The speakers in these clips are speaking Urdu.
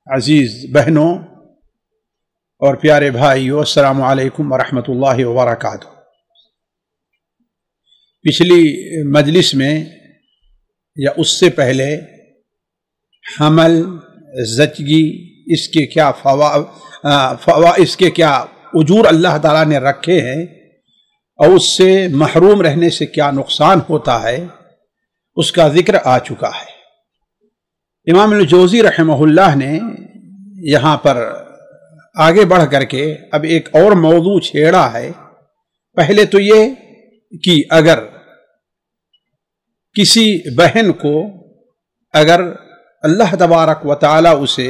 عزیز بہنوں اور پیارے بھائیو، السلام علیکم ورحمۃ اللہ وبرکاتہ۔ پچھلی مجلس میں یا اس سے پہلے حمل، زچگی، اس کے کیا اس کے کیا اجور اللہ تعالیٰ نے رکھے ہیں اور اس سے محروم رہنے سے کیا نقصان ہوتا ہے، اس کا ذکر آ چکا ہے۔ امام الجوزی رحمہ اللہ نے یہاں پر آگے بڑھ کر کے اب ایک اور موضوع چھیڑا ہے۔ پہلے تو یہ کہ اگر کسی بہن کو اگر اللہ تبارک و تعالی اسے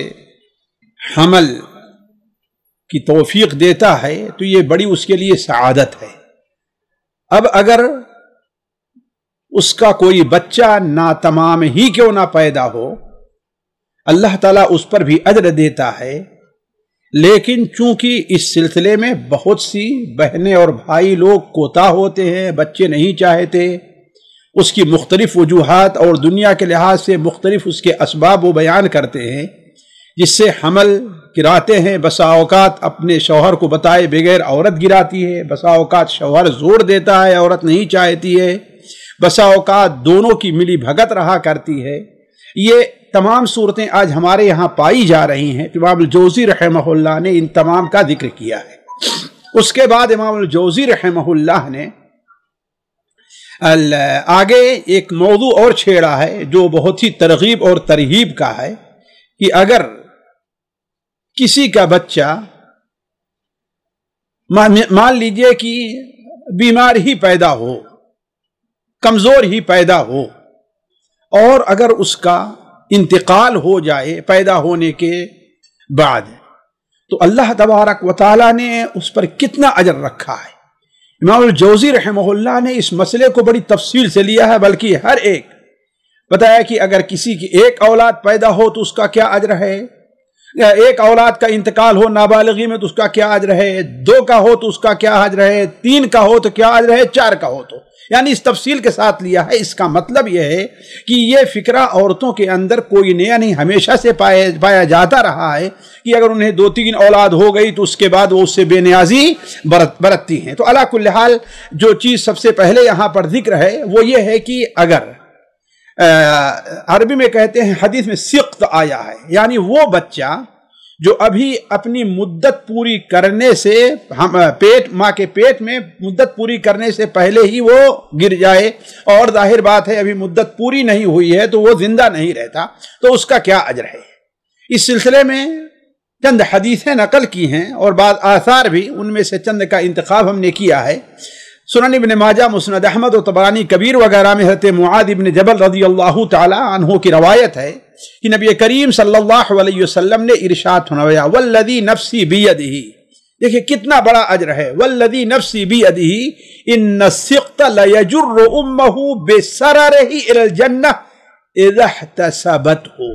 حمل کی توفیق دیتا ہے تو یہ بڑی اس کے لیے سعادت ہے۔ اب اگر اس کا کوئی بچہ ناتمام ہی کیوں نہ پیدا ہو، اللہ تعالیٰ اس پر بھی اجر دیتا ہے، لیکن چونکہ اس سلسلے میں بہت سی بہنیں اور بھائی لوگ کوتاہ ہوتے ہیں، بچے نہیں چاہتے، اس کی مختلف وجوہات اور دنیا کے لحاظ سے مختلف اس کے اسباب وہ بیان کرتے ہیں جس سے حمل گراتے ہیں۔ بسا اوقات اپنے شوہر کو بتائے بغیر عورت گراتی ہے، بسا اوقات شوہر زور دیتا ہے، عورت نہیں چاہتی ہے، بسا اوقات دونوں کی ملی بھگت رہا کرتی ہے۔ یہ تمام صورتیں آج ہمارے یہاں پائی جا رہی ہیں۔ امام الجوزی رحمہ اللہ نے ان تمام کا ذکر کیا ہے۔ اس کے بعد امام الجوزی رحمہ اللہ نے آگے ایک موضوع اور چھیڑا ہے جو بہت ہی ترغیب اور ترہیب کا ہے کہ اگر کسی کا بچہ مان لیجئے کہ بیمار ہی پیدا ہو، کمزور ہی پیدا ہو، اور اگر اس کا انتقال ہو جائے پیدا ہونے کے بعد، تو اللہ تبارک و تعالیٰ نے اس پر کتنا اجر رکھا ہے۔ امام الجوزی رحمہ اللہ نے اس مسئلے کو بڑی تفصیل سے لیا ہے، بلکہ ہر ایک بتایا کہ اگر کسی کی ایک اولاد پیدا ہو تو اس کا کیا اجر ہے، ایک اولاد کا انتقال ہو نابالغی میں تو اس کا کیا اجر ہے، 2 کا ہو تو اس کا کیا اجر ہے، 3 کا ہو تو کیا اجر ہے، 4 کا ہو تو، یعنی اس تفصیل کے ساتھ لیا ہے۔ اس کا مطلب یہ ہے کہ یہ فکرہ عورتوں کے اندر کوئی نیا نہیں، ہمیشہ سے پایا جاتا رہا ہے کہ اگر انہیں 2-3 اولاد ہو گئی تو اس کے بعد وہ اس سے بے نیازی برتتی ہیں۔ تو علی کل حال جو چیز سب سے پہلے یہاں پر ذکر ہے وہ یہ ہے کہ اگر عربی میں کہتے ہیں، حدیث میں سقط آیا ہے، یعنی وہ بچہ جو ابھی اپنی مدت پوری کرنے سے ماں کے پیٹ میں مدت پوری کرنے سے پہلے ہی وہ گر جائے، اور ظاہر بات ہے ابھی مدت پوری نہیں ہوئی ہے تو وہ زندہ نہیں رہتا، تو اس کا کیا اجر ہے۔ اس سلسلے میں چند حدیثیں نقل کی ہیں اور بعض آثار بھی، ان میں سے چند کا انتخاب ہم نے کیا ہے۔ سنن ابن ماجہ، مسند احمد و طبرانی کبیر وغیرہ میں حضرت معاذ بن جبل رضی اللہ تعالی عنہ کی روایت ہے کہ نبی کریم صلی اللہ علیہ وسلم نے ارشاد فرمایا، والذی نفسی بیدہ، دیکھیں کتنا بڑا اجر ہے، والذی نفسی بیدہ ان السقط لیجر امہ بسررہ الی الجنہ اذا احتسبتہ۔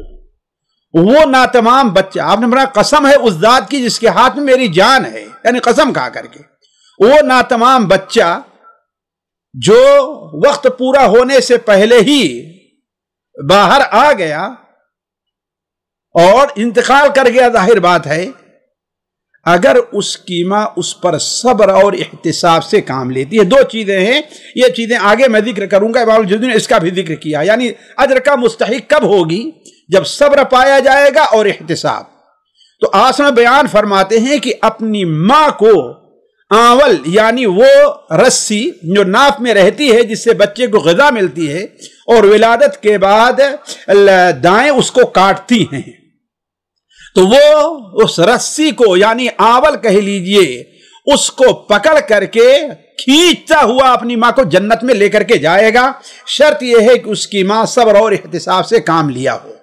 وہ ناتمام بچہ، آپ نے بڑا قسم ہے اس ذات کی جس کے ہاتھ میں میری جان ہے، یعنی قسم کھا کر کے، وہ ناتمام بچہ جو وقت پورا ہونے سے پہلے ہی باہر آ گیا اور انتقال کر گیا، ظاہر بات ہے اگر اس کی ماں اس پر صبر اور احتساب سے کام لیتی ہے۔ 2 چیزیں ہیں، یہ چیزیں آگے میں ذکر کروں گا، امام الجوزی نے اس کا بھی ذکر کیا، یعنی اجر کا مستحق کب ہوگی، جب صبر پایا جائے گا اور احتساب۔ تو آسن بیان فرماتے ہیں کہ اپنی ماں کو آول، یعنی وہ رسی جو ناف میں رہتی ہے جس سے بچے کو غذا ملتی ہے، اور ولادت کے بعد دائیں اس کو کاٹتی ہیں، تو وہ اس رسی کو، یعنی آول کہہ لیجئے، اس کو پکڑ کر کے کھینچتا ہوا اپنی ماں کو جنت میں لے کر کے جائے گا۔ شرط یہ ہے کہ اس کی ماں صبر اور احتساب سے کام لیا ہو۔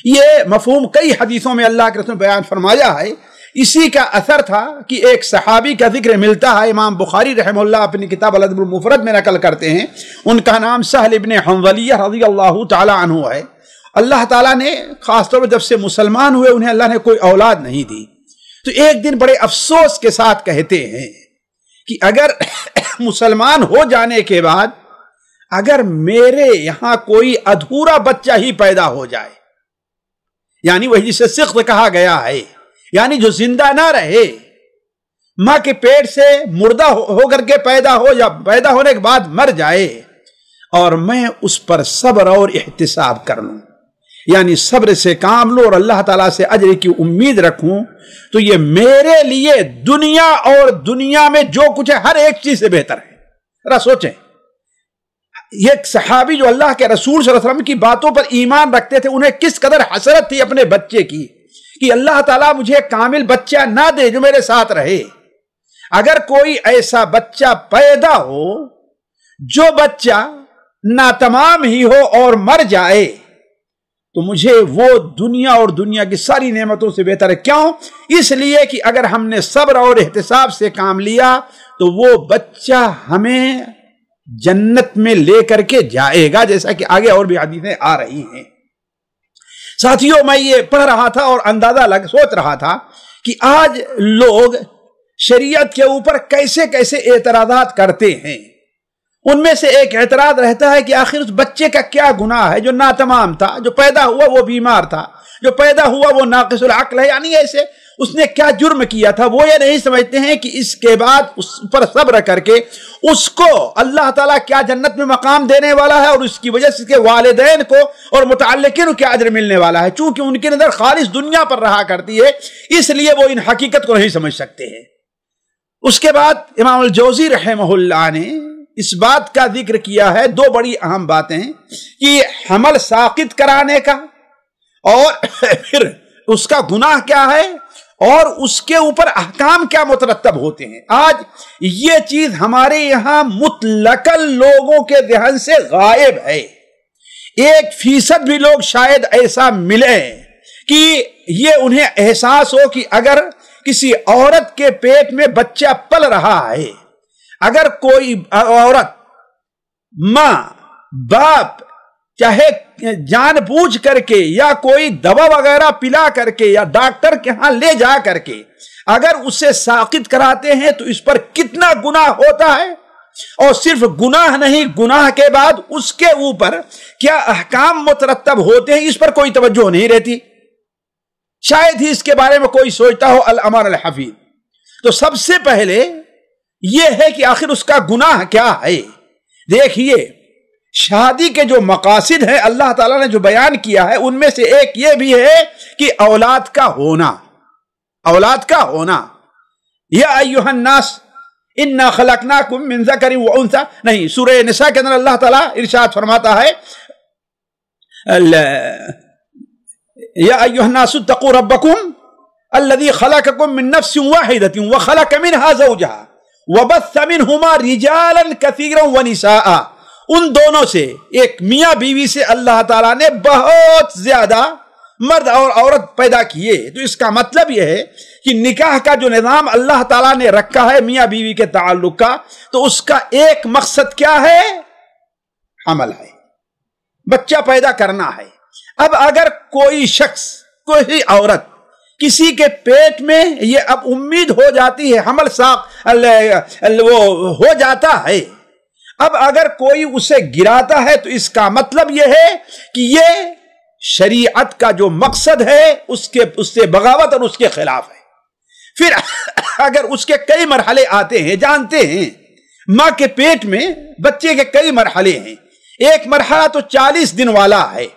یہ مفہوم کئی حدیثوں میں اللہ کے رسول نے بیان فرمایا ہے۔ اسی کا اثر تھا کہ ایک صحابی کا ذکر ملتا ہے، امام بخاری رحمہ اللہ اپنی کتاب الادب المفرد میں نقل کرتے ہیں، ان کا نام سہل ابن حنظلیہ رضی اللہ تعالی عنہ ہے۔ اللہ تعالیٰ نے خاص طور پر جب سے مسلمان ہوئے انہیں اللہ نے کوئی اولاد نہیں دی، تو ایک دن بڑے افسوس کے ساتھ کہتے ہیں کہ اگر مسلمان ہو جانے کے بعد اگر میرے یہاں کوئی ادھورا بچہ ہی پیدا ہو جائے، یعنی وہی جسے سقط کہا گیا ہے، یعنی جو زندہ نہ رہے، ماں کے پیٹ سے مردہ ہو کر کے پیدا ہو یا پیدا ہونے کے بعد مر جائے، اور میں اس پر صبر اور احتساب کر لوں، یعنی صبر سے کام لوں اور اللہ تعالیٰ سے اجر کی امید رکھوں، تو یہ میرے لیے دنیا اور دنیا میں جو کچھ ہے ہر ایک چیز سے بہتر ہے۔ ذرا سوچیں، یہ صحابی جو اللہ کے رسول صلی اللہ علیہ وسلم کی باتوں پر ایمان رکھتے تھے، انہیں کس قدر حسرت تھی اپنے بچے کی کہ اللہ تعالیٰ مجھے کامل بچہ نہ دے جو میرے ساتھ رہے۔ اگر کوئی ایسا بچہ پیدا ہو جو بچہ ناتمام ہی ہو اور مر جائے تو مجھے وہ دنیا اور دنیا کی ساری نعمتوں سے بہتر ہے۔ کیوں؟ اس لیے کہ اگر ہم نے صبر اور احتساب سے کام لیا تو وہ بچہ ہمیں جنت میں لے کر کے جائے گا، جیسا کہ آگے اور بھی حدیثیں آ رہی ہیں۔ ساتھیوں، میں یہ پڑھ رہا تھا اور اندازہ سوچ رہا تھا کہ آج لوگ شریعت کے اوپر کیسے کیسے اعتراضات کرتے ہیں۔ ان میں سے ایک اعتراض رہتا ہے کہ آخر اس بچے کا کیا گناہ ہے جو ناتمام تھا، جو پیدا ہوا وہ بیمار تھا، جو پیدا ہوا وہ ناقص العقل ہے، یعنی ایسے اس نے کیا جرم کیا تھا۔ وہ یہ نہیں سمجھتے ہیں کہ اس کے بعد اس پر صبر کر کے اس کو اللہ تعالیٰ کیا جنت میں مقام دینے والا ہے، اور اس کی وجہ سے اس کے والدین کو اور متعلقین کو کیا اجر ملنے والا ہے۔ چونکہ ان کے نظر خالص دنیا پر رہا کرتی ہے، اس لیے وہ ان حقیقت کو نہیں سمجھ سکتے ہیں۔ اس کے بعد امام الجوزی رحمہ اللہ نے اس بات کا ذکر کیا ہے، دو بڑی اہم باتیں کہ حمل ساقط کرانے کا اور پھر اس کا گناہ کیا ہے اور اس کے اوپر احکام کیا مترتب ہوتے ہیں۔ آج یہ چیز ہمارے یہاں مطلقاً لوگوں کے ذہن سے غائب ہے۔ 1% بھی لوگ شاید ایسا ملے کہ یہ انہیں احساس ہو کہ اگر کسی عورت کے پیٹ میں بچہ پل رہا ہے، اگر کوئی عورت، ماں، باپ، چاہے جان بوجھ کر کے یا کوئی دوا وغیرہ پلا کر کے یا ڈاکٹر کے ہاں لے جا کر کے اگر اسے ساقط کراتے ہیں تو اس پر کتنا گناہ ہوتا ہے، اور صرف گناہ نہیں، گناہ کے بعد اس کے اوپر کیا احکام مترتب ہوتے ہیں، اس پر کوئی توجہ نہیں رہتی۔ شاید ہی اس کے بارے میں کوئی سوچتا ہو الامان الحفیظ۔ تو سب سے پہلے یہ ہے کہ آخر اس کا گناہ کیا ہے۔ دیکھیے، شادی کے جو مقاصد ہیں اللہ تعالیٰ نے جو بیان کیا ہے، ان میں سے ایک یہ بھی ہے کہ اولاد کا ہونا، اولاد کا ہونا۔ یا ایھا الناس انا خلقناکم من ذکر و انثی، نہیں، سورہ نساء کے اندر اللہ تعالیٰ ارشاد فرماتا ہے یا ایھا الناس اتقوا ربکم الذی خلقکم من نفس واحدۃ وخلق منها زوجها وبث منهما رجالا كثيرا ونساء۔ ان دونوں سے، ایک میاں بیوی سے اللہ تعالیٰ نے بہت زیادہ مرد اور عورت پیدا کیے۔ تو اس کا مطلب یہ ہے کہ نکاح کا جو نظام اللہ تعالیٰ نے رکھا ہے میاں بیوی کے تعلق کا، تو اس کا ایک مقصد کیا ہے؟ حمل ہے، بچہ پیدا کرنا ہے۔ اب اگر کوئی شخص، کوئی عورت کسی کے پیٹ میں یہ اب امید ہو جاتی ہے، حمل وہ ہو جاتا ہے، اب اگر کوئی اسے گراتا ہے تو اس کا مطلب یہ ہے کہ یہ شریعت کا جو مقصد ہے اس سے بغاوت اور اس کے خلاف ہے۔ پھر اگر اس کے کئی مرحلے آتے ہیں، جانتے ہیں ماں کے پیٹ میں بچے کے کئی مرحلے ہیں۔ ایک مرحلہ تو 40 دن والا ہے،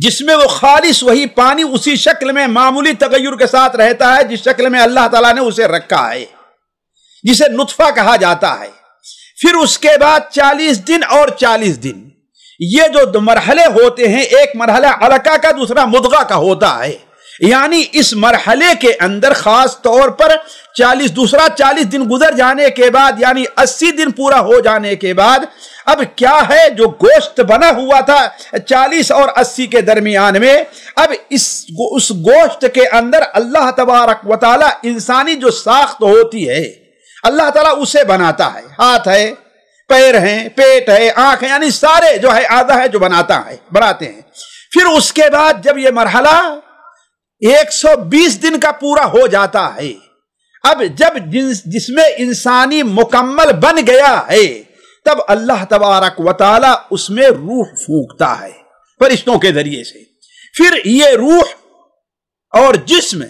جس میں وہ خالص وہی پانی اسی شکل میں معمولی تغیر کے ساتھ رہتا ہے جس شکل میں اللہ تعالیٰ نے اسے رکھا ہے، جسے نطفہ کہا جاتا ہے۔ پھر اس کے بعد 40 دن اور 40 دن، یہ جو دو مرحلے ہوتے ہیں، ایک مرحلہ علقہ کا، دوسرا مضغہ کا ہوتا ہے۔ یعنی اس مرحلے کے اندر خاص طور پر 40 دن گزر جانے کے بعد، یعنی 80 دن پورا ہو جانے کے بعد، اب کیا ہے جو گوشت بنا ہوا تھا 40 اور 80 کے درمیان میں، اب اس گوشت کے اندر اللہ تبارک و تعالی انسانی جو ساخت ہوتی ہے اللہ تعالیٰ اسے بناتا ہے۔ ہاتھ ہے، پیر ہیں، پیٹ ہے، آنکھ ہے، یعنی سارے جو ہے اعضاء ہے جو بناتے ہیں۔ پھر اس کے بعد جب یہ مرحلہ 120 دن کا پورا ہو جاتا ہے، اب جب جس میں انسانی مکمل بن گیا ہے، تب اللہ تبارک و تعالی اس میں روح پھونکتا ہے فرشتوں کے ذریعے سے۔ پھر یہ روح اور جسم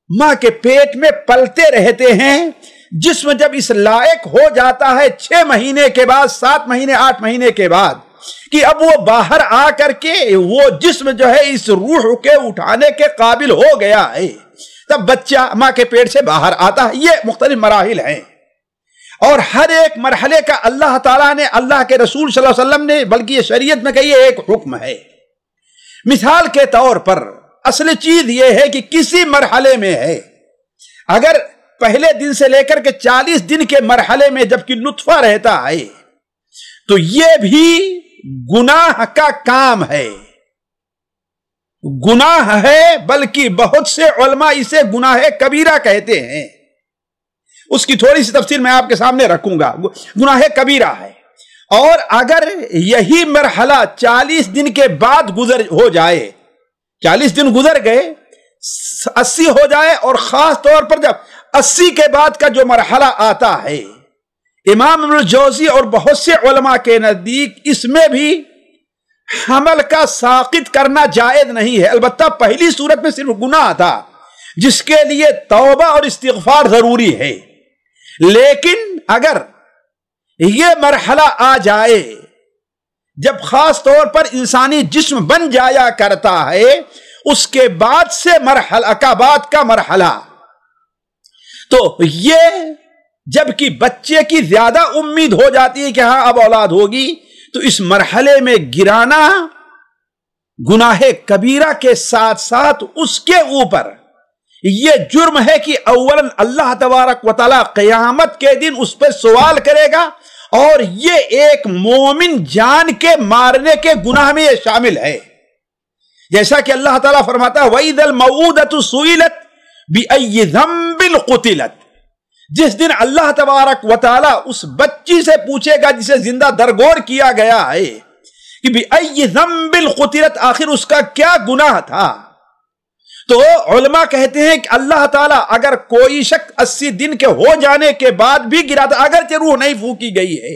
ماں کے پیٹ میں پلتے رہتے ہیں. جسم جب اس لائق ہو جاتا ہے 6 مہینے کے بعد، 7 مہینے 8 مہینے کے بعد، کہ اب وہ باہر آ کر کے وہ جسم جو ہے اس روح کے اٹھانے کے قابل ہو گیا ہے، تب بچہ ماں کے پیٹ سے باہر آتا ہے. یہ مختلف مراحل ہیں، اور ہر ایک مرحلے کا اللہ تعالیٰ نے، اللہ کے رسول صلی اللہ علیہ وسلم نے، بلکہ یہ شریعت میں کہ یہ ایک حکم ہے. مثال کے طور پر اصل چیز یہ ہے کہ کسی مرحلے میں ہے، اگر پہلے دن سے لے کر کے 40 دن کے مرحلے میں جبکہ نطفہ رہتا ہے تو یہ بھی گناہ کا کام ہے، گناہ ہے، بلکہ بہت سے علماء اسے گناہ کبیرہ کہتے ہیں. اس کی تھوڑی سی تفصیل میں آپ کے سامنے رکھوں گا. گناہ کبیرہ ہے، اور اگر یہی مرحلہ 40 دن کے بعد گزر ہو جائے، 40 دن گزر گئے، 80 ہو جائے، اور خاص طور پر جب 80 کے بعد کا جو مرحلہ آتا ہے، امام ابن الجوزی اور بہت سے علماء کے نزدیک اس میں بھی حمل کا ساقط کرنا جائز نہیں ہے. البتہ پہلی صورت میں صرف گناہ تھا جس کے لیے توبہ اور استغفار ضروری ہے. لیکن اگر یہ مرحلہ آ جائے جب خاص طور پر انسانی جسم بن جایا کرتا ہے، اس کے بعد سے مرحلہ کا بعد کا مرحلہ، تو یہ جبکہ بچے کی زیادہ امید ہو جاتی ہے کہ ہاں اب اولاد ہوگی، تو اس مرحلے میں گرانا گناہ کبیرہ کے ساتھ ساتھ اس کے اوپر یہ جرم ہے کہ اولاً اللہ تبارک و تعالی قیامت کے دن اس پہ سوال کرے گا، اور یہ ایک مومن جان کے مارنے کے گناہ میں یہ شامل ہے. جیسا کہ اللہ تعالیٰ فرماتا ہے وَإِذَا الْمَوْءُودَةُ سُئِلَتْ بِأَيِّ ذَنبٍ قُتِلَتْ. جس دن اللہ تبارک و تعالیٰ اس بچی سے پوچھے گا جسے زندہ درگور کیا گیا ہے کہ بِأَيِّ ذَنبٍ قُتِلَتْ، آخر اس کا کیا گناہ تھا. تو علماء کہتے ہیں کہ اللہ تعالیٰ اگر کوئی شخص 80 دن کے ہو جانے کے بعد بھی گراتا، اگرچہ روح نہیں پھونکی گئی ہے،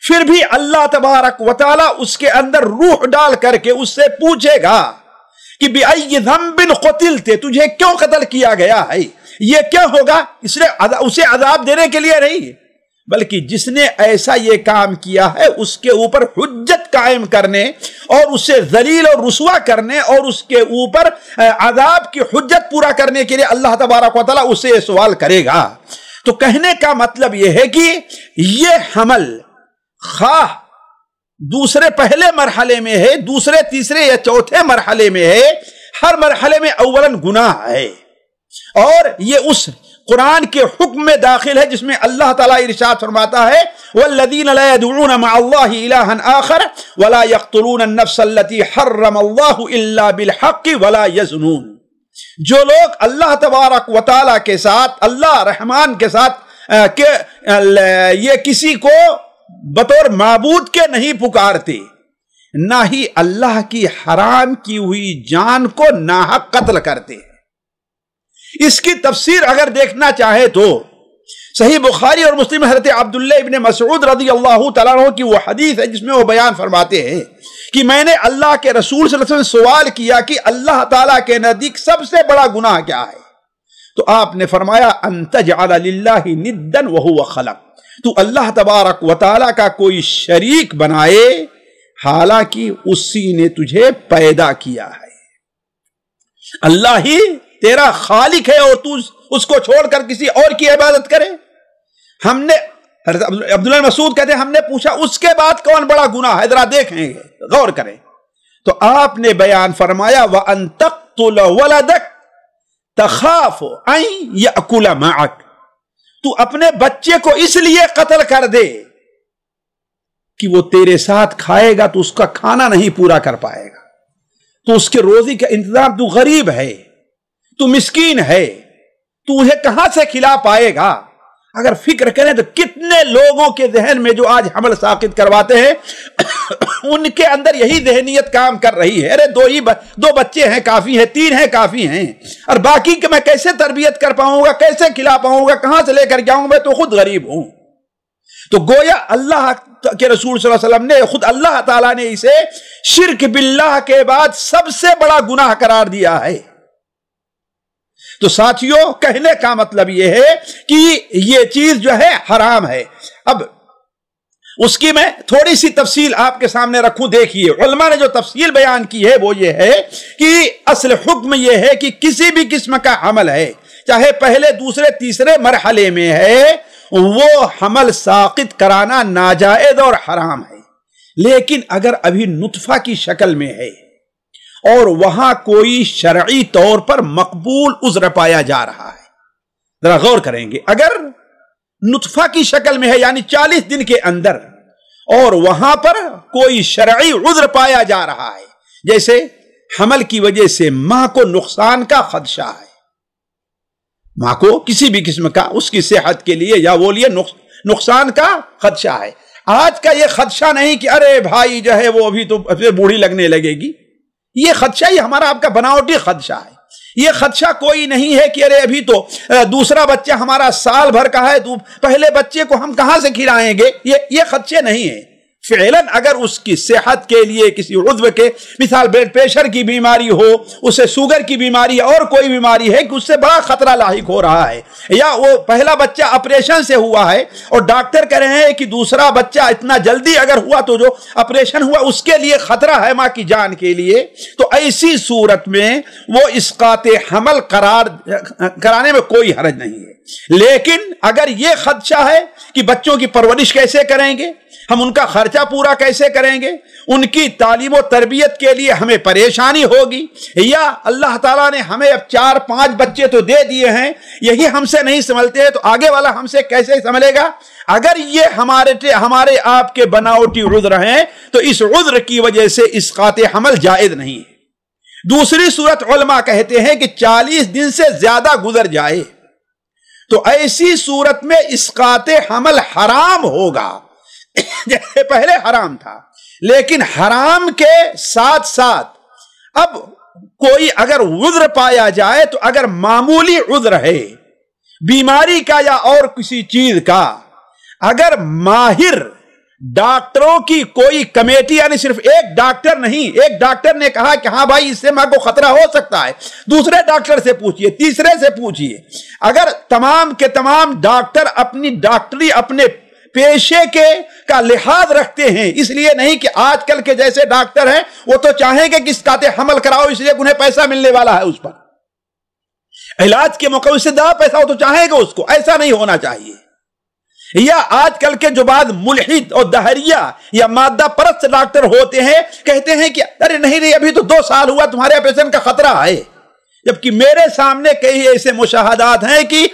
پھر بھی اللہ تبارک و تعالیٰ اس کے اندر روح ڈال کر کے اس سے پوچھے گا کہ بِأَيِّ ذَنبٍ قُتِلْتَ، تجھے کیوں قتل کیا گیا ہے. یہ کیا ہوگا؟ اس نے اسے عذاب دینے کے لیے نہیں، بلکہ جس نے ایسا یہ کام کیا ہے اس کے اوپر حجت قائم کرنے اور اسے ذلیل اور رسوا کرنے اور اس کے اوپر عذاب کی حجت پورا کرنے کے لیے اللہ تبارک و تعالیٰ اسے سوال کرے گا. تو کہنے کا مطلب یہ ہے کہ یہ حمل خواہ دوسرے پہلے مرحلے میں ہے، دوسرے تیسرے یا چوتھے مرحلے میں ہے، ہر مرحلے میں اولاً گناہ ہے، اور یہ اس قرآن کے حکم میں داخل ہے جس میں اللہ تعالیٰ ارشاد فرماتا ہے وَالَّذِينَ لَا يَدْعُونَ مَعَ اللَّهِ إِلَٰهًا آخَرَ وَلَا يَقْتُلُونَ النَّفْسَ الَّتِي حَرَّمَ اللَّهُ إِلَّا بِالْحَقِّ وَلَا يَزْنُونَ. جو لوگ اللہ تبارک و تعالیٰ کے ساتھ، اللہ رحمان کے ساتھ یہ کسی کو بطور معبود کے نہیں پکارتے، نہ ہی اللہ کی حرام کی ہوئی جان کو ناحق قتل کرتے. اس کی تفسیر اگر دیکھنا چاہے تو صحیح بخاری اور مسلم حضرت عبداللہ ابن مسعود رضی اللہ تعالیٰ عنہ کی وہ حدیث ہے جس میں وہ بیان فرماتے ہیں کہ میں نے اللہ کے رسول صلی اللہ علیہ وسلم سے سوال کیا کہ اللہ تعالیٰ کے نزدیک سب سے بڑا گناہ کیا ہے؟ تو آپ نے فرمایا ان تجعل للہ ندا وہو خلق، تو اللہ تبارک و تعالیٰ کا کوئی شریک بنائے حالانکہ اسی نے تجھے پیدا کیا ہے. اللہ ہی تیرا خالق ہے اور تو اس کو چھوڑ کر کسی اور کی عبادت کرے. ہم نے عبداللہ مسعود کہتے ہیں ہم نے پوچھا اس کے بعد کون بڑا گناہ ہے، ذرا دیکھیں گے، غور کریں. تو آپ نے بیان فرمایا وَأَن تَقْتُلَ وَلَدَكَ تَخَافُ أَن يَأْكُلَ مَعَكَ، تو اپنے بچے کو اس لیے قتل کر دے کہ وہ تیرے ساتھ کھائے گا تو اس کا کھانا نہیں پورا کر پائے گا، تو اس کے روزی کا انتظام، تو غریب ہے، تو مسکین ہے، تو اسے کہاں سے کھلا پائے گا. اگر فکر کریں تو کتنے لوگوں کے ذہن میں جو آج حمل ساقط کرواتے ہیں ان کے اندر یہی ذہنیت کام کر رہی ہے، ارے دو بچے ہیں کافی ہیں، 3 ہیں کافی ہیں، اور باقی کہ میں کیسے تربیت کر پاؤں گا، کیسے کھلا پاؤں گا، کہاں سے لے کر جاؤں، میں تو خود غریب ہوں. تو گویا اللہ کے رسول صلی اللہ علیہ وسلم نے خود اللہ تعالیٰ نے اسے شرک باللہ کے بعد سب سے بڑا گناہ قرار دیا ہے۔ تو ساتھیوں، کہنے کا مطلب یہ ہے کہ یہ چیز جو ہے حرام ہے۔ اب اس کی میں تھوڑی سی تفصیل آپ کے سامنے رکھوں، دیکھیے علماء نے جو تفصیل بیان کی ہے وہ یہ ہے کہ اصل حکم یہ ہے کہ کسی بھی قسم کا حمل ہے، چاہے پہلے دوسرے تیسرے مرحلے میں ہے، وہ حمل ساقط کرانا ناجائز اور حرام ہے۔ لیکن اگر ابھی نطفہ کی شکل میں ہے اور وہاں کوئی شرعی طور پر مقبول عذر پایا جا رہا ہے، ذرا غور کریں گے، اگر نطفہ کی شکل میں ہے یعنی 40 دن کے اندر اور وہاں پر کوئی شرعی عذر پایا جا رہا ہے، جیسے حمل کی وجہ سے ماں کو نقصان کا خدشہ ہے، ماں کو کسی بھی قسم کا اس کی صحت کے لیے یا وہ لیے نقصان کا خدشہ ہے۔ آج کا یہ خدشہ نہیں کہ ارے بھائی جو ہے وہ ابھی تو بوڑھی لگنے لگے گی، یہ خدشہ یہ ہمارا آپ کا بناوٹی خدشہ ہے۔ یہ خدشہ کوئی نہیں ہے کہ ارے ابھی تو دوسرا بچہ ہمارا سال بھر کا ہے، تو پہلے بچے کو ہم کہاں سے کھلائیں گے، یہ خدشے نہیں ہیں۔ فعلاً اگر اس کی صحت کے لیے کسی عضو کے، مثال بلڈ پریشر کی بیماری ہو، اسے شوگر کی بیماری اور کوئی بیماری ہے کہ اس سے بڑا خطرہ لاحق ہو رہا ہے، یا وہ پہلا بچہ آپریشن سے ہوا ہے اور ڈاکٹر کہہ رہے ہیں کہ دوسرا بچہ اتنا جلدی اگر ہوا تو جو آپریشن ہوا اس کے لیے خطرہ ہے ماں کی جان کے لیے، تو ایسی صورت میں وہ اسقاط حمل قرار کرانے میں کوئی حرج نہیں ہے۔ لیکن اگر یہ خدشہ ہے کہ بچوں کی پرورش کیسے کریں گے، ہم ان کا خرچہ پورا کیسے کریں گے، ان کی تعلیم و تربیت کے لیے ہمیں پریشانی ہوگی، یا اللہ تعالیٰ نے ہمیں اب 4-5 بچے تو دے دیے ہیں، یہی ہم سے نہیں سنبھلتے تو آگے والا ہم سے کیسے سنبھلے گا، اگر یہ ہمارے آپ کے بناوٹی عذر ہیں تو اس عذر کی وجہ سے اسقاط حمل جائز نہیں ہے۔ دوسری صورت علماء کہتے ہیں کہ 40 دن سے زیادہ گزر جائے تو ایسی صورت میں اسقاط حمل حرام ہوگا، جیسے پہلے حرام تھا، لیکن حرام کے ساتھ ساتھ اب کوئی اگر عذر پایا جائے تو اگر معمولی عذر ہے بیماری کا یا اور کسی چیز کا، اگر ماہر ڈاکٹروں کی کوئی کمیٹی، یعنی صرف ایک ڈاکٹر نہیں، ایک ڈاکٹر نے کہا کہ ہاں بھائی اس سے ماں کو خطرہ ہو سکتا ہے، دوسرے ڈاکٹر سے پوچھئے، تیسرے سے پوچھئے، اگر تمام کے تمام ڈاکٹر اپنی ڈاکٹری اپنے پیشے کا لحاظ رکھتے ہیں، اس لیے نہیں کہ آج کل کے جیسے ڈاکٹر ہیں وہ تو چاہیں گے کہ اسقاط حمل کراؤ اس لیے انہیں پیسہ ملنے والا ہے، اس پر علاج کے موقع سے زیادہ پیسہ ہو تو چاہیں گے اس کو، ایسا نہیں ہونا چاہیے۔ یا آج کل کے جو بعض ملحد اور دہریہ یا مادہ پرست ڈاکٹر ہوتے ہیں، کہتے ہیں کہ ارے نہیں ابھی تو 2 سال ہوا، تمہارے آپریشن کا خطرہ ہے، جبکہ میرے سامنے کئی ایسے مشاہدات ہیں کہ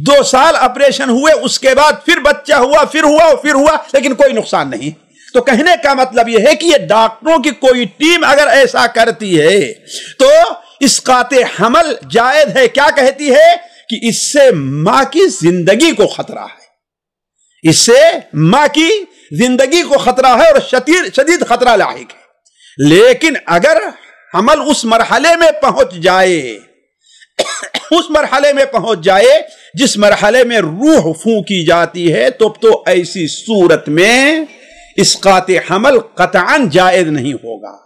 2 سال آپریشن ہوئے، اس کے بعد پھر بچہ ہوا، پھر ہوا لیکن کوئی نقصان نہیں۔ تو کہنے کا مطلب یہ ہے کہ یہ ڈاکٹروں کی کوئی ٹیم اگر ایسا کرتی ہے تو اسقاط حمل جائز ہے۔ کیا کہتی ہے کہ اس سے ماں کی زندگی کو خطرہ ہے، اس سے ماں کی زندگی کو خطرہ ہے اور شدید خطرہ لاحق ہے۔ لیکن اگر حمل اس مرحلے میں پہنچ جائے جس مرحلے میں روح پھونکی جاتی ہے تو ایسی صورت میں اسقاط حمل قطعاً جائز نہیں ہوگا۔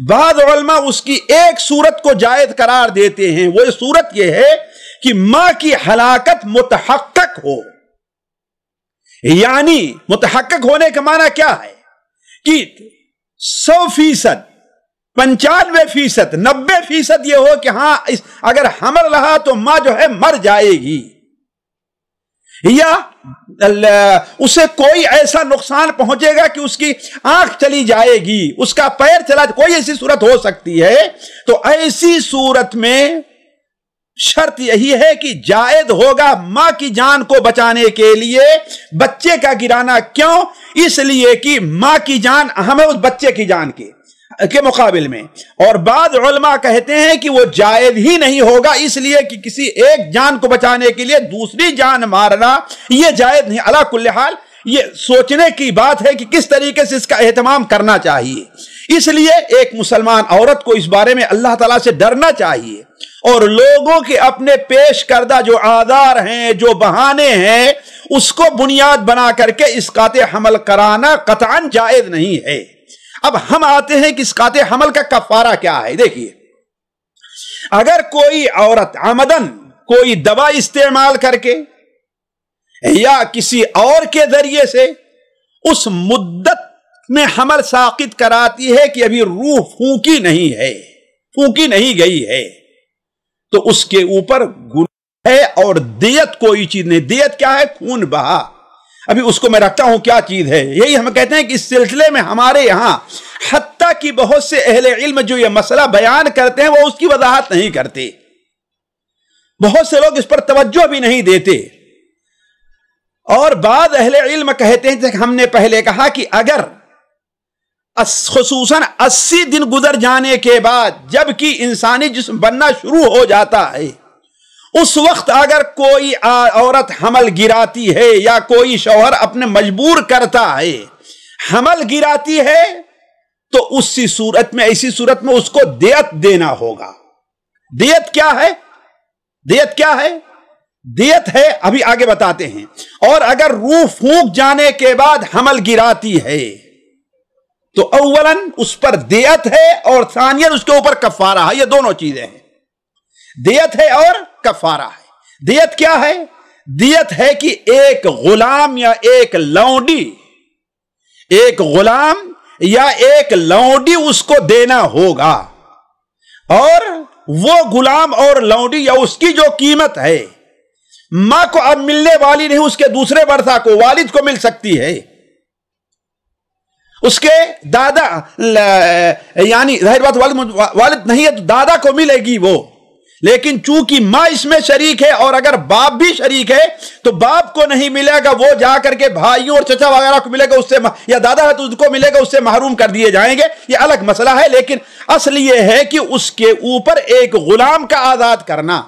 بعض علماء اس کی ایک صورت کو جائز قرار دیتے ہیں، وہ صورت یہ ہے کہ ماں کی ہلاکت متحقق ہو۔ یعنی متحقق ہونے کا معنی کیا ہے کہ 100%، 95%، 90% یہ ہو کہ ہاں اگر حمل رہا تو ماں جو ہے مر جائے گی، یا اسے کوئی ایسا نقصان پہنچے گا کہ اس کی آنکھ چلی جائے گی، اس کا پیر چلا، کوئی ایسی صورت ہو سکتی ہے۔ تو ایسی صورت میں شرط یہی ہے کہ جائز ہوگا ماں کی جان کو بچانے کے لیے بچے کا گرانا۔ کیوں؟ اس لیے کہ ماں کی جان اہم ہے اس بچے کی جان کے مقابل میں، اور بعض علماء کہتے ہیں کہ وہ جائز ہی نہیں ہوگا، اس لیے کہ کسی ایک جان کو بچانے کے لیے دوسری جان مارنا یہ جائز نہیں۔ علی کل حال یہ سوچنے کی بات ہے کہ کس طریقے سے اس کا اہتمام کرنا چاہیے۔ اس لیے ایک مسلمان عورت کو اس بارے میں اللہ تعالیٰ سے ڈرنا چاہیے، اور لوگوں کے اپنے پیش کردہ جو آزار ہیں، جو بہانے ہیں، اس کو بنیاد بنا کر کے اسقاط حمل کرانا قطعاً جائز نہیں ہے۔ اب ہم آتے ہیں کہ اسقاط حمل کا کفارہ کیا ہے۔ دیکھیے، اگر کوئی عورت عمدن کوئی دوا استعمال کر کے یا کسی اور کے ذریعے سے اس مدت میں حمل ساقط کراتی ہے کہ ابھی روح پھونکی نہیں گئی ہے، تو اس کے اوپر گناہ ہے، اور دیت کوئی چیز نہیں۔ دیت کیا ہے؟ خون بہا۔ ابھی اس کو میں رکھتا ہوں کیا چیز ہے، یہی ہم کہتے ہیں کہ اس سلسلے میں ہمارے یہاں حتیٰ کہ بہت سے اہل علم جو یہ مسئلہ بیان کرتے ہیں وہ اس کی وضاحت نہیں کرتے، بہت سے لوگ اس پر توجہ بھی نہیں دیتے، اور بعض اہل علم کہتے ہیں کہ ہم نے پہلے کہا کہ اگر خصوصاً 80 دن گزر جانے کے بعد جبکہ انسانی جسم بننا شروع ہو جاتا ہے، اس وقت اگر کوئی عورت حمل گراتی ہے یا کوئی شوہر اپنے مجبور کرتا ہے حمل گراتی ہے، تو ایسی صورت میں اس کو دیت دینا ہوگا۔ دیت کیا ہے؟ دیت ہے ابھی آگے بتاتے ہیں۔ اور اگر روح پھونک جانے کے بعد حمل گراتی ہے تو اولاً اس پر دیت ہے، اور ثانیاً اس کے اوپر کفارہ ہے۔ یہ دونوں چیزیں ہیں، دیت ہے اور کفارہ ہے۔ دیت کیا ہے؟ دیت ہے کہ ایک غلام یا ایک لونڈی اس کو دینا ہوگا، اور وہ غلام اور لونڈی یا اس کی جو قیمت ہے ماں کو اب ملنے والی نہیں، اس کے دوسرے ورثہ کو، والد کو مل سکتی ہے، اس کے دادا، یعنی ظاہر بات والد نہیں ہے تو دادا کو ملے گی وہ، لیکن چونکہ ماں اس میں شریک ہے، اور اگر باپ بھی شریک ہے تو باپ کو نہیں ملے گا، وہ جا کر کے بھائیوں اور چچا وغیرہ کو ملے گا، اس سے، یا دادا ہے تو اس کو ملے گا، اس سے محروم کر دیے جائیں گے۔ یہ الگ مسئلہ ہے، لیکن اصل یہ ہے کہ اس کے اوپر ایک غلام کا آزاد کرنا۔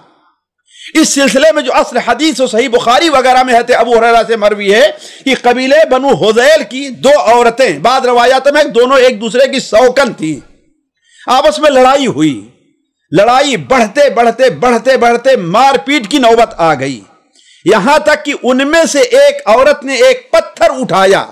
اس سلسلے میں جو اصل حدیث و صحیح بخاری وغیرہ میں ہے، ابو ہریرہ سے مروی ہے کہ قبیلے بنو حذیل کی دو عورتیں، بعض روایات میں دونوں ایک دوسرے کی سوکن تھیں، آپس میں لڑائی ہوئی، لڑائی بڑھتے مار پیٹ کی نوبت آ گئی، یہاں تک کہ ان میں سے ایک عورت نے ایک پتھر اٹھایا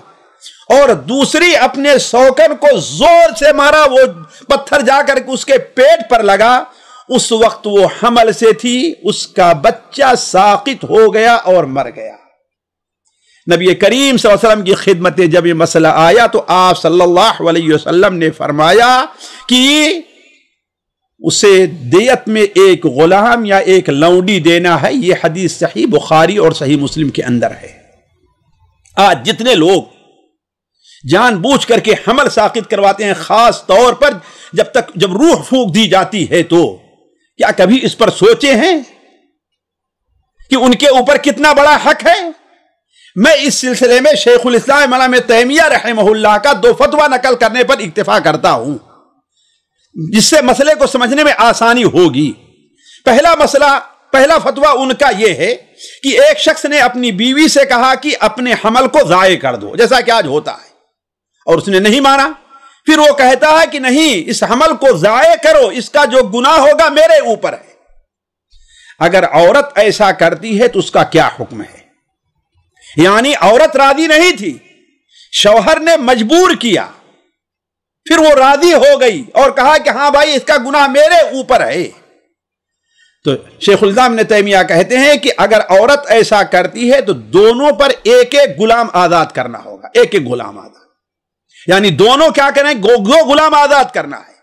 اور دوسری اپنے سوکن کو زور سے مارا، وہ پتھر جا کر کے اس کے پیٹ پر لگا۔ اس وقت وہ حمل سے تھی، اس کا بچہ ساقط ہو گیا اور مر گیا۔ نبی کریم صلی اللہ علیہ وسلم کی خدمت جب یہ مسئلہ آیا تو آپ صلی اللہ علیہ وسلم نے فرمایا کہ اسے دیت میں ایک غلام یا ایک لونڈی دینا ہے۔ یہ حدیث صحیح بخاری اور صحیح مسلم کے اندر ہے۔ آج جتنے لوگ جان بوجھ کر کے حمل ساقط کرواتے ہیں، خاص طور پر جب روح پھونک دی جاتی ہے، تو کیا کبھی اس پر سوچے ہیں کہ ان کے اوپر کتنا بڑا حق ہے؟ میں اس سلسلے میں شیخ الاسلام علامہ تیمیہ رحمہ اللہ کا 2 فتویٰ نقل کرنے پر اکتفا کرتا ہوں، جس سے مسئلے کو سمجھنے میں آسانی ہوگی۔ پہلا فتویٰ ان کا یہ ہے کہ ایک شخص نے اپنی بیوی سے کہا کہ اپنے حمل کو ضائع کر دو، جیسا کہ آج ہوتا ہے، اور اس نے نہیں مانا۔ پھر وہ کہتا ہے کہ نہیں، اس حمل کو ضائع کرو، اس کا جو گناہ ہوگا میرے اوپر ہے۔ اگر عورت ایسا کرتی ہے تو اس کا کیا حکم ہے؟ یعنی عورت راضی نہیں تھی، شوہر نے مجبور کیا، پھر وہ راضی ہو گئی اور کہا کہ ہاں بھائی اس کا گناہ میرے اوپر ہے، تو شیخ الاسلام ابن تیمیہ کہتے ہیں کہ اگر عورت ایسا کرتی ہے تو دونوں پر ایک ایک غلام آزاد کرنا ہوگا، ایک ایک غلام آزاد، یعنی دونوں کیا کریں، دو غلام آزاد کرنا ہے۔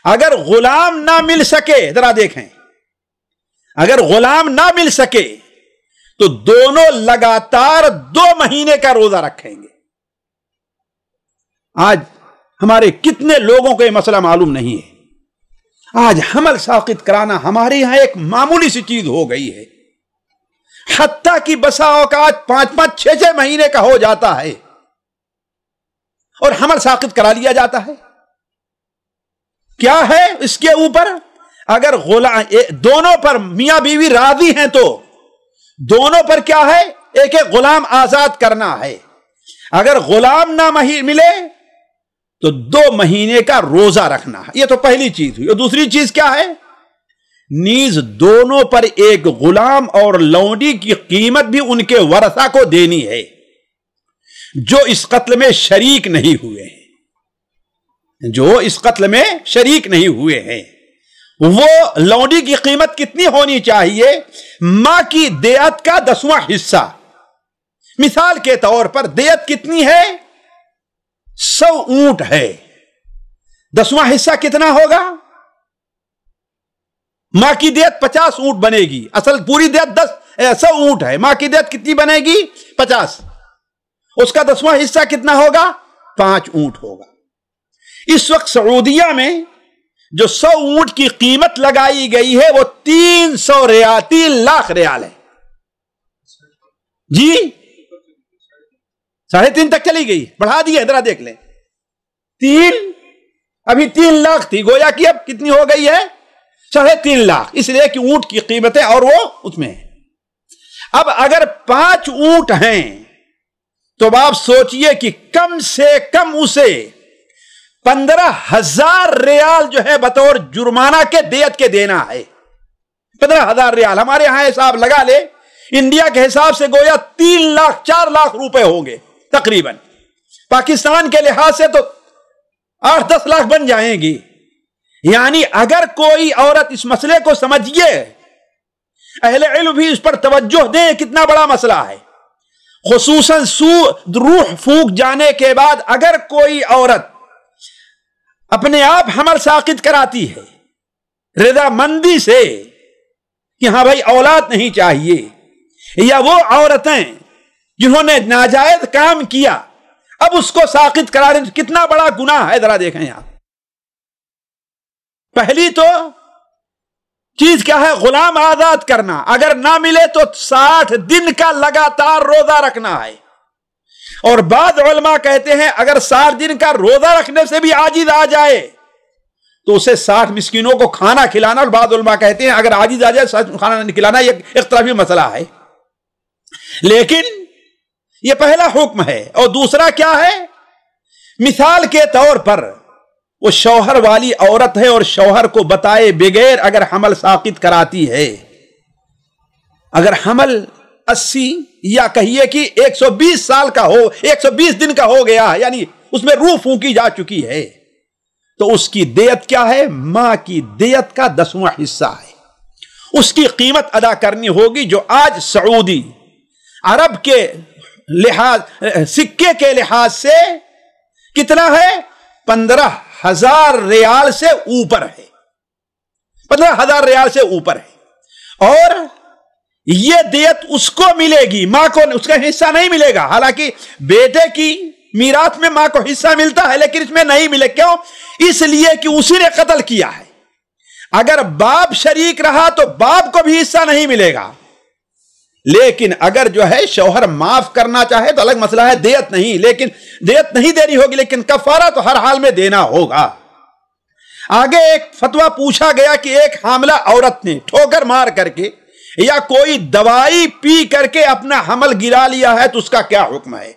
اگر غلام نہ مل سکے، ذرا دیکھیں، اگر غلام نہ مل سکے تو دونوں لگاتار 2 مہینے کا روزہ رکھیں گے۔ آج ہمارے کتنے لوگوں کو یہ مسئلہ معلوم نہیں ہے۔ آج حمل ساقط کرانا ہمارے یہاں ایک معمولی سی چیز ہو گئی ہے، حتیٰ کہ بسا اوقات 5-5, 6-6 مہینے کا ہو جاتا ہے اور حمل ساقط کرا لیا جاتا ہے۔ کیا ہے اس کے اوپر؟ اگر دونوں پر میاں بیوی راضی ہیں تو دونوں پر کیا ہے، ایک ایک غلام آزاد کرنا ہے۔ اگر غلام نہ ملے تو 2 مہینے کا روزہ رکھنا ہے. یہ تو پہلی چیز ہوئی. اور دوسری چیز کیا ہے؟ نیز دونوں پر ایک غلام اور لونڈی کی قیمت بھی ان کے ورثہ کو دینی ہے جو اس قتل میں شریک نہیں ہوئے ہیں. جو اس قتل میں شریک نہیں ہوئے ہیں. وہ لونڈی کی قیمت کتنی ہونی چاہیے؟ ماں کی دیت کا 10واں حصہ. مثال کے طور پر دیت کتنی ہے؟ 100 اونٹ ہے. 10واں حصہ کتنا ہوگا؟ ماں کی دیت 50 اونٹ بنے گی. اصل پوری دیت 100 اونٹ ہے. ماں کی دیت کتنی بنے گی؟ 50. اس کا 10واں حصہ کتنا ہوگا؟ 5 اونٹ ہوگا. اس وقت سعودیہ میں جو 100 اونٹ کی قیمت لگائی گئی ہے وہ 300 ریال 3 لاکھ ریال ہے. جی 3.5 تک چلی گئی. بڑھا دی ہے، ذرا دیکھ لیں. 3 لاکھ تھی، گویا کہ اب کتنی ہو گئی ہے؟ 3.5 لاکھ. اس لیے کہ اونٹ کی قیمتیں اور وہ اس میں ہے. اب اگر 5 اونٹ ہیں تو آپ سوچئے کہ کم سے کم اسے 15,000 ریال جو ہے بطور جرمانہ کے دیت کے دینا ہے. 15,000 ریال ہمارے ہاں حساب لگا لے، انڈیا کے حساب سے گویا 3 لاکھ 4 لاکھ روپے ہوں گے تقریباً. پاکستان کے لحاظ سے تو 8-10 لاکھ بن جائیں گی. یعنی اگر کوئی عورت اس مسئلے کو سمجھیے، اہل علم بھی اس پر توجہ دیں، کتنا بڑا مسئلہ ہے. خصوصاً روح پھونک جانے کے بعد اگر کوئی عورت اپنے آپ حمل ساقط کراتی ہے رضا مندی سے کہ ہاں بھائی اولاد نہیں چاہیے، یا وہ عورتیں جنہوں نے ناجائز کام کیا اب اس کو ساقط کرا رہے، کتنا بڑا گناہ ہے. ذرا دیکھیں آپ. پہلی تو چیز کیا ہے؟ غلام آزاد کرنا. اگر نہ ملے تو 60 دن کا لگاتار روزہ رکھنا ہے. اور بعض علماء کہتے ہیں اگر 60 دن کا روزہ رکھنے سے بھی عاجز آ جائے تو اسے 60 مسکینوں کو کھانا کھلانا. اور بعض علماء کہتے ہیں اگر عاجز آ جائے کھانا نہیں کھلانا، یہ اختلافی مسئلہ ہے. لیکن یہ پہلا حکم ہے. اور دوسرا کیا ہے؟ مثال کے طور پر وہ شوہر والی عورت ہے اور شوہر کو بتائے بغیر اگر حمل ساقط کراتی ہے، اگر حمل 80 یا کہیے کہ 120 سال کا ہو، 120 دن کا ہو گیا ہے، یعنی اس میں روح پھونکی جا چکی ہے، تو اس کی دیت کیا ہے؟ ماں کی دیت کا 10واں حصہ ہے. اس کی قیمت ادا کرنی ہوگی جو آج سعودی عرب کے لحاظ سکے کے لحاظ سے کتنا ہے؟ 15,000 ریال سے اوپر ہے. 15,000 ریال سے اوپر ہے. اور یہ دیت اس کو ملے گی، ماں کو اس کا حصہ نہیں ملے گا. حالانکہ بیٹے کی میراث میں ماں کو حصہ ملتا ہے لیکن اس میں نہیں ملے. کیوں؟ اس لیے کہ اسی نے قتل کیا ہے. اگر باپ شریک رہا تو باپ کو بھی حصہ نہیں ملے گا. لیکن اگر جو ہے شوہر معاف کرنا چاہے تو الگ مسئلہ ہے، دیت نہیں. لیکن دیت نہیں دینی ہوگی، لیکن کفارہ تو ہر حال میں دینا ہوگا. آگے ایک فتویٰ پوچھا گیا کہ ایک حاملہ عورت نے ٹھوکر مار کر کے یا کوئی دوائی پی کر کے اپنا حمل گرا لیا ہے تو اس کا کیا حکم ہے؟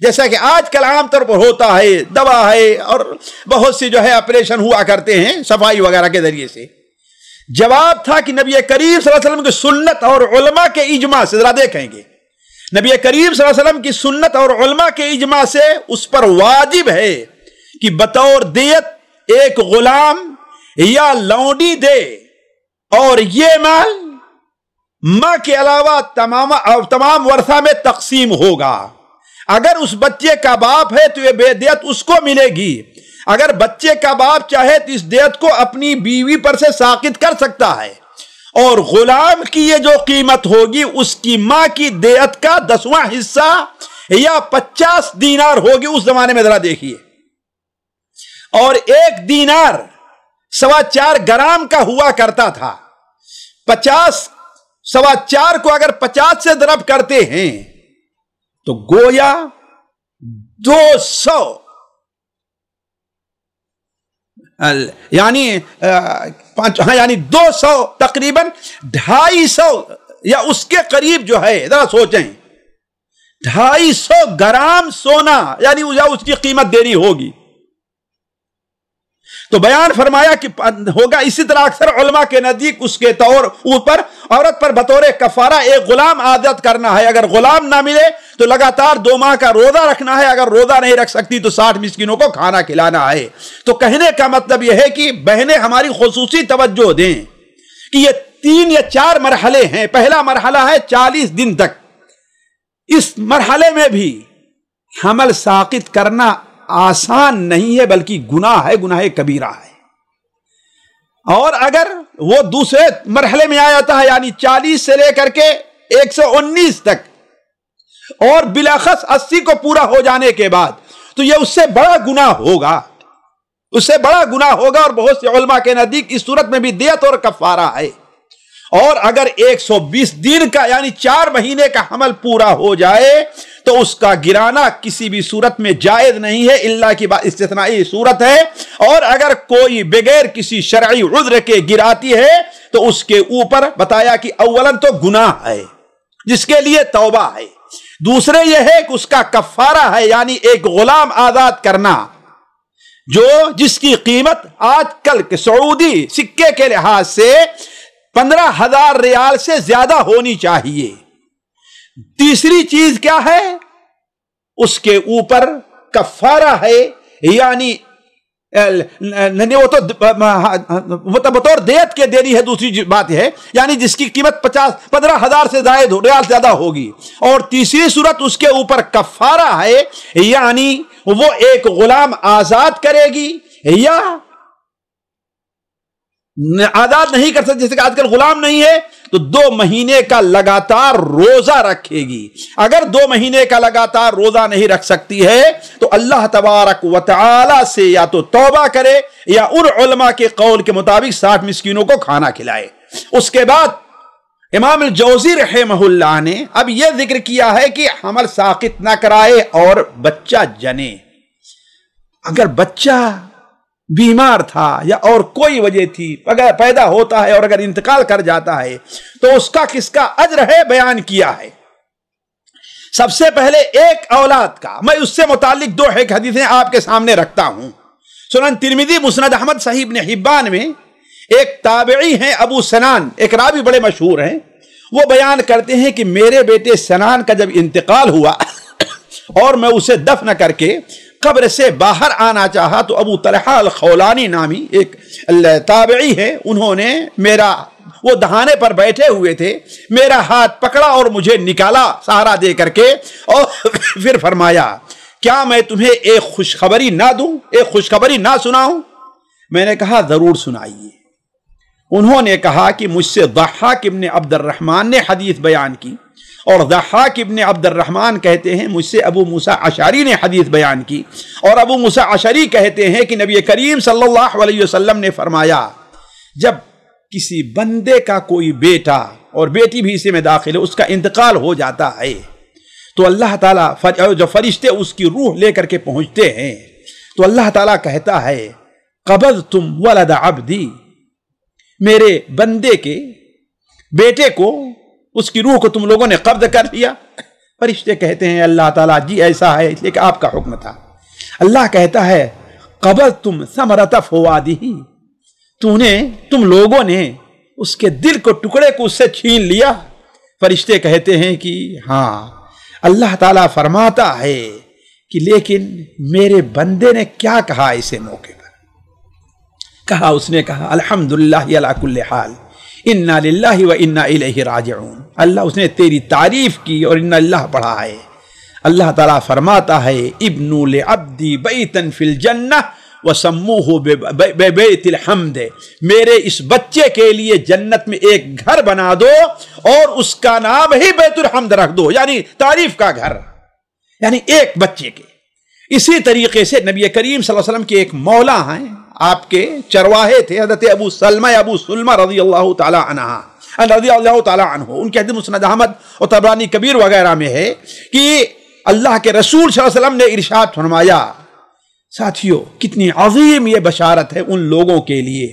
جیسا کہ آج کل عام طور پر ہوتا ہے، دوا ہے اور بہت سی جو ہے آپریشن ہوا کرتے ہیں صفائی وغیرہ کے ذریعے سے. جواب تھا کہ نبی کریم صلی اللہ علیہ وسلم کی سنت اور علماء کے اجماع سے، ذرا دیکھیں گے، نبی کریم صلی اللہ علیہ وسلم کی سنت اور علماء کے اجماع سے اس پر واجب ہے کہ بطور دیت ایک غلام یا لونڈی دے، اور یہ مال ماں کے علاوہ تمام ورثہ میں تقسیم ہوگا. اگر اس بچے کا باپ ہے تو یہ بے دیت اس کو ملے گی. اگر بچے کا باپ چاہے تو اس دیت کو اپنی بیوی پر سے ساقط کر سکتا ہے. اور غلام کی یہ جو قیمت ہوگی اس کی ماں کی دیت کا 10واں حصہ یا 50 دینار ہوگی. اس زمانے میں ذرا دیکھیے، اور 1 دینار 4.25 گرام کا ہوا کرتا تھا. 4.25 کو اگر 50 سے ضرب کرتے ہیں تو گویا 200 یعنی 200 تقریباً 250 یا اس کے قریب جو ہے، ذرا سوچیں، 250 گرام سونا یعنی اس کی قیمت دینی ہوگی. تو بیان فرمایا کہ ہوگا اسی طرح اکثر علماء کے نزدیک اس کے طور اوپر عورت پر بطور کفارہ ایک غلام عادت کرنا ہے، اگر غلام نہ ملے تو لگاتار 2 ماہ کا روزہ رکھنا ہے، اگر روزہ نہیں رکھ سکتی تو 60 مسکینوں کو کھانا کھلانا ہے۔ تو کہنے کا مطلب یہ ہے کہ بہنیں ہماری خصوصی توجہ دیں کہ یہ 3 یا 4 مرحلے ہیں۔ پہلا مرحلہ ہے 40 دن تک، اس مرحلے میں بھی حمل ساقط کرنا آسان نہیں ہے بلکہ گناہ ہے، گناہ کبیرہ ہے۔ اور اگر وہ دوسرے مرحلے میں آ جاتا ہے یعنی 40 سے لے کر کے 119 تک اور بالاخص 80 کو پورا ہو جانے کے بعد تو یہ اس سے بڑا گناہ ہوگا، اس سے بڑا گناہ ہوگا، اور بہت سے علماء کے نزدیک اس صورت میں بھی دیت اور کفارہ ہے۔ اور اگر 120 دن کا یعنی 4 مہینے کا حمل پورا ہو جائے تو اس کا گرانا کسی بھی صورت میں جائز نہیں ہے، اللہ کی استثنائی صورت ہے۔ اور اگر کوئی بغیر کسی شرعی عذر کے گراتی ہے تو اس کے اوپر بتایا کہ اولاً تو گناہ ہے جس کے لیے توبہ ہے، دوسرے یہ ہے کہ اس کا کفارہ ہے یعنی ایک غلام آزاد کرنا، جس کی قیمت آج کل کے سعودی سکے کے لحاظ سے 15,000 ریال سے زیادہ ہونی چاہیے۔ تیسری چیز کیا ہے؟ اس کے اوپر کفارہ ہے یعنی وہ تو بطور دیت کے دینی ہے، دوسری بات ہے یعنی جس کی قیمت 15,000 سے ریال زیادہ ہوگی۔ اور تیسری صورت اس کے اوپر کفارہ ہے یعنی وہ ایک غلام آزاد کرے گی، یا آزاد نہیں کر سکتے جیسے کہ آج کل غلام نہیں ہے تو 2 مہینے کا لگاتار روزہ رکھے گی۔ اگر 2 مہینے کا لگاتار روزہ نہیں رکھ سکتی ہے تو اللہ تبارک و تعالی سے یا تو توبہ کرے یا ان علماء کے قول کے مطابق 60 مسکینوں کو کھانا کھلائے۔ اس کے بعد امام الجوزی رحمہ اللہ نے اب یہ ذکر کیا ہے کہ حمل ساقط نہ کرائے اور بچہ جنے۔ اگر بچہ بیمار تھا یا اور کوئی وجہ تھی اگر پیدا ہوتا ہے اور اگر انتقال کر جاتا ہے تو اس کا کس کا اجر ہے بیان کیا ہے۔ سب سے پہلے ایک اولاد کا، میں اس سے متعلق 2 حدیثیں آپ کے سامنے رکھتا ہوں۔ سنن ترمذی، مسند احمد، صحیح ابن حبان میں ایک تابعی ہیں ابو سنان، ایک راوی بڑے مشہور ہیں، وہ بیان کرتے ہیں کہ میرے بیٹے سنان کا جب انتقال ہوا اور میں اسے دفن کر کے قبر سے باہر آنا چاہا تو ابو طلحہ الخولانی نامی ایک تابعی ہے، انہوں نے وہ دہانے پر بیٹھے ہوئے تھے، میرا ہاتھ پکڑا اور مجھے نکالا سہارا دے کر کے، اور پھر فرمایا کیا میں تمہیں ایک خوشخبری نہ دوں، ایک خوشخبری نہ سناؤں؟ میں نے کہا ضرور سنائیے۔ انہوں نے کہا کہ مجھ سے ضحاک ابن عبد الرحمن نے حدیث بیان کی، اور ضحاک ابن عبد الرحمن کہتے ہیں مجھ سے ابو موسیٰ اشعری نے حدیث بیان کی، اور ابو موسیٰ اشعری کہتے ہیں کہ نبی کریم صلی اللہ علیہ وسلم نے فرمایا جب کسی بندے کا کوئی بیٹا اور بیٹی بھی اسی میں داخل ہے اس کا انتقال ہو جاتا ہے تو اللہ تعالیٰ جو فرشتے اس کی روح لے کر کے پہنچتے ہیں تو اللہ تعالیٰ کہتا ہے قبضتم ولد عبدی، میرے بندے کے بیٹے کو، اس کی روح کو تم لوگوں نے قبض کر لیا۔ فرشتے کہتے ہیں اللہ تعالیٰ جی ایسا ہے اس لیے کہ آپ کا حکم تھا۔ اللہ کہتا ہے قبضتم ثمرۃ فؤادہ، تم لوگوں نے اس کے دل کو ٹکڑے کو اس سے چھین لیا۔ فرشتے کہتے ہیں کہ ہاں۔ اللہ تعالیٰ فرماتا ہے کہ لیکن میرے بندے نے کیا کہا ایسے موقع پر؟ اس نے کہا الحمدللہ علی کل حال انا للہ و انا الیہ راجعون۔ اللہ اس نے تیری تعریف کی اور انا اللہ پڑھا ہے۔ اللہ تعالیٰ فرماتا ہے ابنوا لعبدی بیتا فی الجنہ وسموہ ببیت الحمد، میرے اس بچے کے لیے جنت میں ایک گھر بنا دو اور اس کا نام ہی بیت الحمد رکھ دو، یعنی تعریف کا گھر، یعنی ایک بچے کے۔ اسی طریقے سے نبی کریم صلی اللہ علیہ وسلم کے ایک مولا ہیں، آپ کے چرواہے تھے، حضرت ابو سلمہ رضی اللہ تعالی عنہ، ان کے حدیث مسند احمد اور طبرانی کبیر وغیرہ میں ہے کہ اللہ کے رسول صلی اللہ علیہ وسلم نے ارشاد فرمایا، ساتھیوں کتنی عظیم یہ بشارت ہے ان لوگوں کے لیے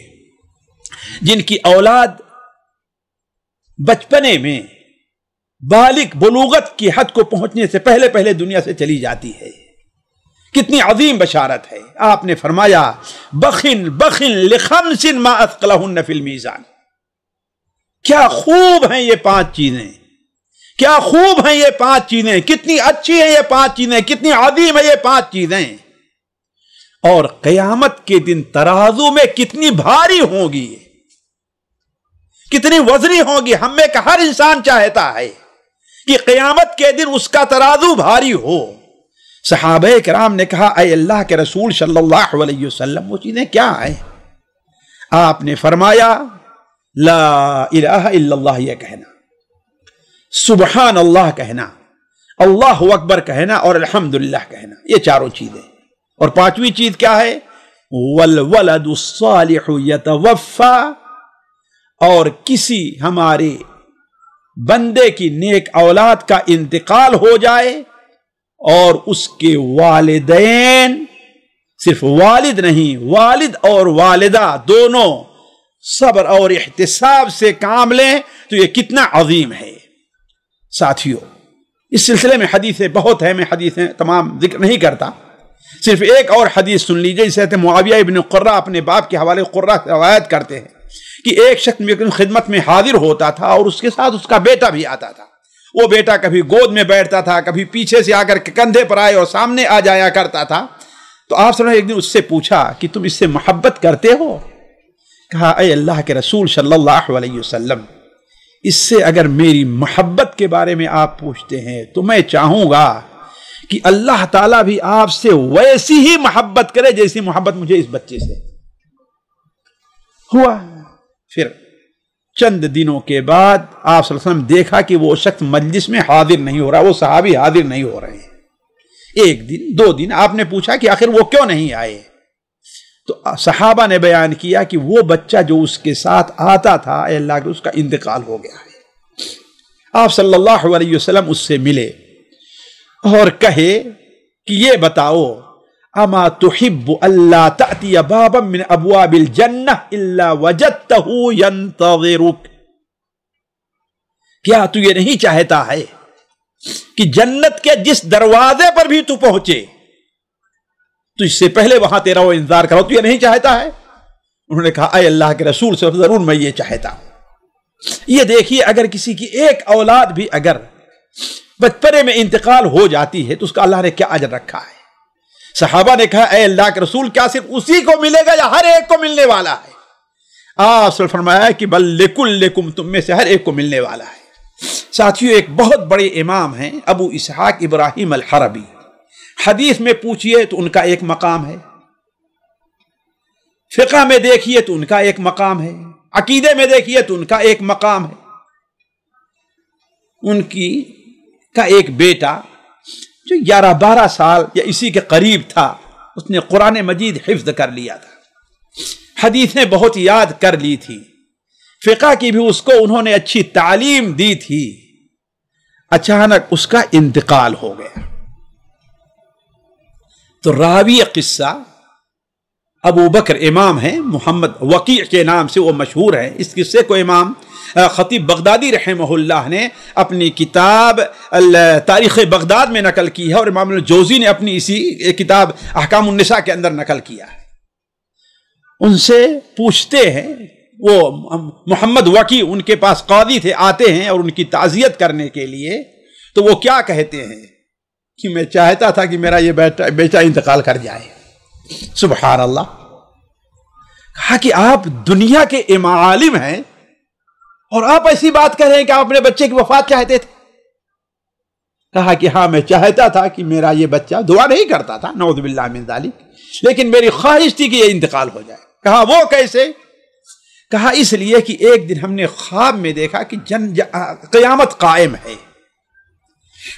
جن کی اولاد بچپنے میں بالغ بلوغت کی حد کو پہنچنے سے پہلے دنیا سے چلی جاتی ہے، کتنی عظیم بشارت ہے. آپ نے فرمایا بخن بخن لخمس ما اثقلہن فی المیزان. کیا خوب ہیں یہ 5 چیزیں، کیا خوب ہیں یہ 5 چیزیں، کتنی اچھی ہیں یہ 5 چیزیں، کتنی عظیم ہیں یہ 5 چیزیں، اور قیامت کے دن ترازو میں کتنی بھاری ہوں گی، کتنی وزنی ہوں گی. ہم میں کا ہر انسان چاہتا ہے کہ قیامت کے دن اس کا ترازو بھاری ہو. صحابہ کرام نے کہا اے اللہ کے رسول صلی اللہ علیہ وسلم وہ چیزیں کیا ہیں؟ آپ نے فرمایا لا الہ الا اللہ یہ کہنا، سبحان اللہ کہنا، اللہ اکبر کہنا اور الحمدللہ کہنا. یہ چاروں چیزیں. اور 5ویں چیز کیا ہے؟ والولد الصالح یتوفا، اور کسی ہمارے بندے کی نیک اولاد کا انتقال ہو جائے اور اس کے والدین، صرف والد نہیں، والد اور والدہ دونوں صبر اور احتساب سے کام لیں تو یہ کتنا عظیم ہے. ساتھیو اس سلسلے میں حدیثیں بہت ہیں، میں حدیثیں تمام ذکر نہیں کرتا، صرف ایک اور حدیث سن لیجئے. جسے معاویہ ابن قرہ اپنے باپ کے حوالے قرہ سے روایت کرتے ہیں کہ ایک شخص میری خدمت میں حاضر ہوتا تھا اور اس کے ساتھ اس کا بیٹا بھی آتا تھا. وہ بیٹا کبھی گود میں بیٹھتا تھا، کبھی پیچھے سے آ کر کندھے پر آئے اور سامنے آ جایا کرتا تھا. تو آپ صلی اللہ علیہ وسلم ایک دن اس سے پوچھا کہ تم اس سے محبت کرتے ہو؟ کہا اے اللہ کے رسول صلی اللہ علیہ وسلم اس سے اگر میری محبت کے بارے میں آپ پوچھتے ہیں تو میں چاہوں گا کہ اللہ تعالیٰ بھی آپ سے ویسی ہی محبت کرے جیسی محبت مجھے اس بچے سے. ہوا. پھر چند دنوں کے بعد آپ صلی اللہ علیہ وسلم دیکھا کہ وہ شخص مجلس میں حاضر نہیں ہو رہا، وہ صحابی حاضر نہیں ہو رہے ہیں. 1 دن 2 دن آپ نے پوچھا کہ آخر وہ کیوں نہیں آئے؟ تو صحابہ نے بیان کیا کہ وہ بچہ جو اس کے ساتھ آتا تھا اے اللہ کے اس کا انتقال ہو گیا ہے. آپ صلی اللہ علیہ وسلم اس سے ملے اور کہے کہ یہ بتاؤ اما تحب اللہ تأتی بابا من ابواب الجنہ الا وجدتہ ینتظرک. کیا تو یہ نہیں چاہتا ہے کہ جنت کے جس دروازے پر بھی تو پہنچے تو اس سے پہلے وہاں تیرا وہ انتظار کرو؟ تو یہ نہیں چاہتا ہے؟ انہوں نے کہا اے اللہ کے رسول سے ضرور میں یہ چاہتا ہوں. یہ دیکھیے اگر کسی کی ایک اولاد بھی اگر بچپنے میں انتقال ہو جاتی ہے تو اس کا اللہ نے کیا اجر رکھا ہے. صحابہ نے کہا اے اللہ کے رسول کیا صرف اسی کو ملے گا یا ہر ایک کو ملنے والا ہے؟ آپ نے فرمایا کہ بل لکلکم، تم میں سے ہر ایک کو ملنے والا ہے. ساتھیو ایک بہت بڑے امام ہیں ابو اسحاق ابراہیم الحربی. حدیث میں پوچھئے تو ان کا ایک مقام ہے، فقہ میں دیکھیے تو ان کا ایک مقام ہے، عقیدے میں دیکھیے تو ان کا ایک مقام ہے. ان کا ایک بیٹا جو 11-12 سال یا اسی کے قریب تھا، اس نے قرآن مجید حفظ کر لیا تھا، حدیثیں بہت یاد کر لی تھی، فقہ کی بھی اس کو انہوں نے اچھی تعلیم دی تھی. اچانک اس کا انتقال ہو گیا. تو راوی قصہ ابو بکر امام ہیں، محمد وقیع کے نام سے وہ مشہور ہیں. اس قصے کو امام خطیب بغدادی رحمہ اللہ نے اپنی کتاب تاریخ بغداد میں نقل کی ہے، اور امام الجوزی نے اپنی اسی کتاب احکام النساء کے اندر نقل کیا ہے. ان سے پوچھتے ہیں، وہ محمد وقیع ان کے پاس قاضی تھے، آتے ہیں اور ان کی تعزیت کرنے کے لیے، تو وہ کیا کہتے ہیں کہ میں چاہتا تھا کہ میرا یہ بیٹا انتقال کر جائے. سبحان اللہ. کہا کہ آپ دنیا کے امام عالم ہیں اور آپ ایسی بات کہہ رہے ہیں کہ آپ اپنے بچے کی وفات چاہتے تھے؟ کہا کہ ہاں میں چاہتا تھا کہ میرا یہ بچہ، دعا نہیں کرتا تھا نعوذ باللہ من ذالک، لیکن میری خواہش تھی کہ یہ انتقال ہو جائے. کہا وہ کیسے؟ کہا اس لیے کہ ایک دن ہم نے خواب میں دیکھا کہ قیامت قائم ہے،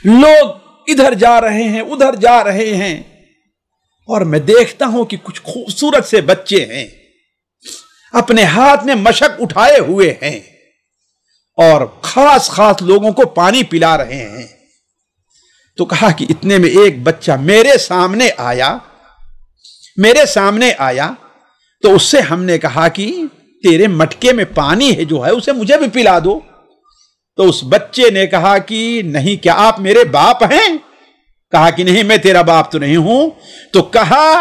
لوگ ادھر جا رہے ہیں ادھر جا رہے ہیں، اور میں دیکھتا ہوں کہ کچھ خوبصورت سے بچے ہیں، اپنے ہاتھ میں مشک اٹھائے ہوئے ہیں اور خاص خاص لوگوں کو پانی پلا رہے ہیں. تو کہا کہ اتنے میں ایک بچہ میرے سامنے آیا تو اس سے ہم نے کہا کہ تیرے مٹکے میں پانی ہے جو ہے اسے مجھے بھی پلا دو. تو اس بچے نے کہا کہ نہیں، کیا آپ میرے باپ ہیں؟ کہا کہ نہیں میں تیرا باپ تو نہیں ہوں، تو کہا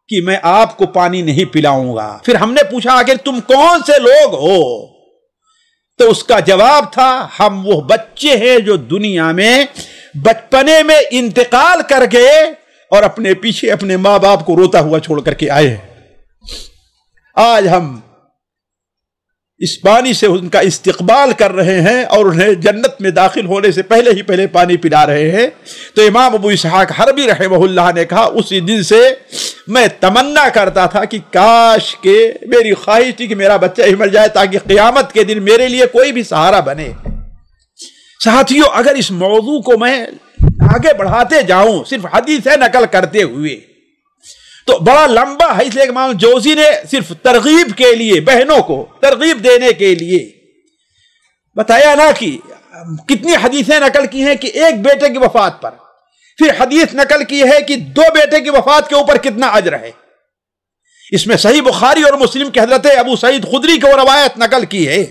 کہ میں آپ کو پانی نہیں پلاؤں گا۔ پھر ہم نے پوچھا آخر تم کون سے لوگ ہو؟ تو اس کا جواب تھا ہم وہ بچے ہیں جو دنیا میں بچپنے میں انتقال کر گئے اور اپنے پیچھے اپنے ماں باپ کو روتا ہوا چھوڑ کر کے آئے ہیں۔ آج ہم اس پانی سے ان کا استقبال کر رہے ہیں اور انہیں جنت میں داخل ہونے سے پہلے ہی پہلے پانی پلا رہے ہیں۔ تو امام ابو اسحاق حربی رحمہ اللہ نے کہا اسی دن سے میں تمنا کرتا تھا کہ کاش کہ میری خواہش تھی کہ میرا بچہ ہی مر جائے تاکہ قیامت کے دن میرے لیے کوئی بھی سہارا بنے۔ ساتھیو، اگر اس موضوع کو میں آگے بڑھاتے جاؤں صرف حدیثیں نقل کرتے ہوئے تو بڑا لمبا ہے، اس لیے امام جوزی نے صرف ترغیب کے لیے، بہنوں کو ترغیب دینے کے لیے بتایا نا کہ کتنی حدیثیں نقل کی ہیں کہ ایک بیٹے کی وفات پر، پھر حدیث نقل کی ہے کہ 2 بیٹے کی وفات کے اوپر کتنا اجر ہے۔ اس میں صحیح بخاری اور مسلم کے حضرت ابو سعید خدری کو روایت نقل کی ہے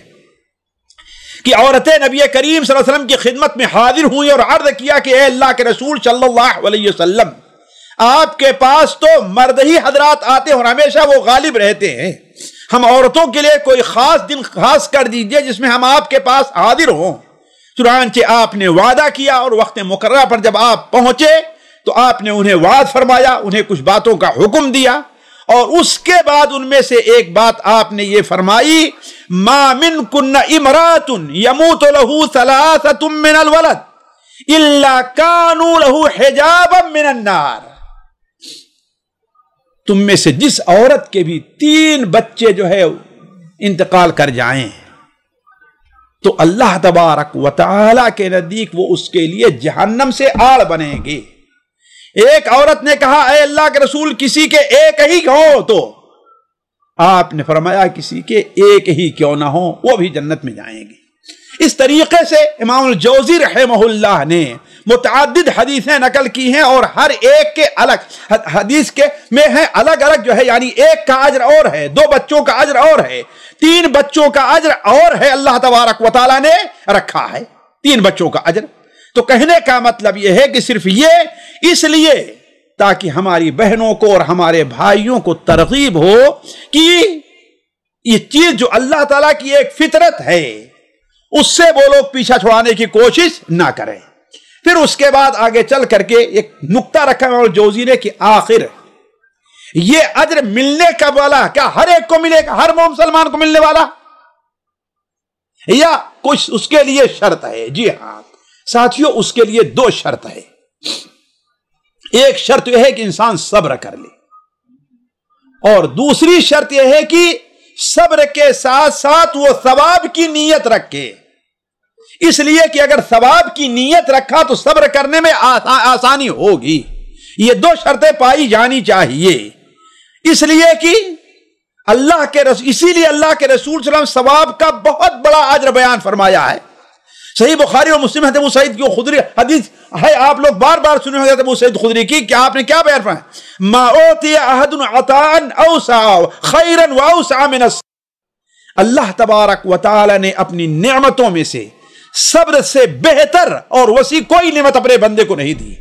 کہ عورتیں نبی کریم صلی اللہ علیہ وسلم کی خدمت میں حاضر ہوئی اور عرض کیا کہ اے اللہ کے رسول صلی اللہ علیہ وسلم، آپ کے پاس تو مرد ہی حضرات آتے ہیں اور ہمیشہ وہ غالب رہتے ہیں، ہم عورتوں کے لیے کوئی خاص دن خاص کر دیجئے جس میں ہم آپ کے پاس حاضر ہوں۔ چنانچہ آپ نے وعدہ کیا اور وقت مقررہ پر جب آپ پہنچے تو آپ نے انہیں وعد فرمایا، انہیں کچھ باتوں کا حکم دیا، اور اس کے بعد ان میں سے ایک بات آپ نے یہ فرمائی ما منکن امرات یموت له 3 من الولد الا كانوا له حجابا من النار، تم میں سے جس عورت کے بھی 3 بچے جو ہے انتقال کر جائیں تو اللہ تبارک و تعالی کے نزدیک وہ اس کے لیے جہنم سے آڑ بنیں گے۔ ایک عورت نے کہا اے اللہ کے رسول کسی کے ایک ہی ہو، تو آپ نے فرمایا کسی کے ایک ہی کیوں نہ ہو وہ بھی جنت میں جائیں گے۔ اس طریقے سے امام الجوزی رحمہ اللہ نے متعدد حدیثیں نقل کی ہیں اور ہر ایک کے الگ حدیث کے میں ہیں الگ الگ جو ہے، یعنی ایک کا اجر اور ہے، 2 بچوں کا اجر اور ہے، 3 بچوں کا اجر اور ہے، اللہ تبارک و تعالیٰ نے رکھا ہے 3 بچوں کا اجر۔ تو کہنے کا مطلب یہ ہے کہ صرف یہ اس لیے تاکہ ہماری بہنوں کو اور ہمارے بھائیوں کو ترغیب ہو کہ یہ چیز جو اللہ تعالیٰ کی ایک فطرت ہے اس سے وہ لوگ پیچھا چھڑانے کی کوشش نہ کریں۔ پھر اس کے بعد آگے چل کر کے ایک نقطہ رکھا ہے اور جوزی نے کہ آخر یہ اجر ملنے کا والا کیا ہر ایک کو ملے گا، ہر مسلمان کو ملنے والا، یا کچھ اس کے لیے شرط ہے؟ جی ہاں ساتھیوں، اس کے لیے 2 شرط ہے۔ ایک شرط یہ ہے کہ انسان صبر کر لے، اور دوسری شرط یہ ہے کہ صبر کے ساتھ ساتھ وہ ثواب کی نیت رکھے، اس لیے کہ اگر ثواب کی نیت رکھا تو صبر کرنے میں آسانی ہوگی۔ یہ 2 شرطیں پائی جانی چاہیے، اس لیے کہ اسی لیے اللہ کے رسول صلی اللہ علیہ وسلم ثواب کا بہت بڑا اجر بیان فرمایا ہے۔ صحیح بخاری اور مسلم حضرت ابو سعید کی خدری حدیث ہے، آپ لوگ بار بار سنے ہوں حضرت ابو سعید خدری کی کہ آپ نے کیا بیان فرمایا، ما اوتی احد عطاء اوسع خیرا واوسع من اللہ تبارک و تعالی نے اپنی نعمتوں میں سے صبر سے بہتر اور وسیع کوئی نعمت اپنے بندے کو نہیں دی۔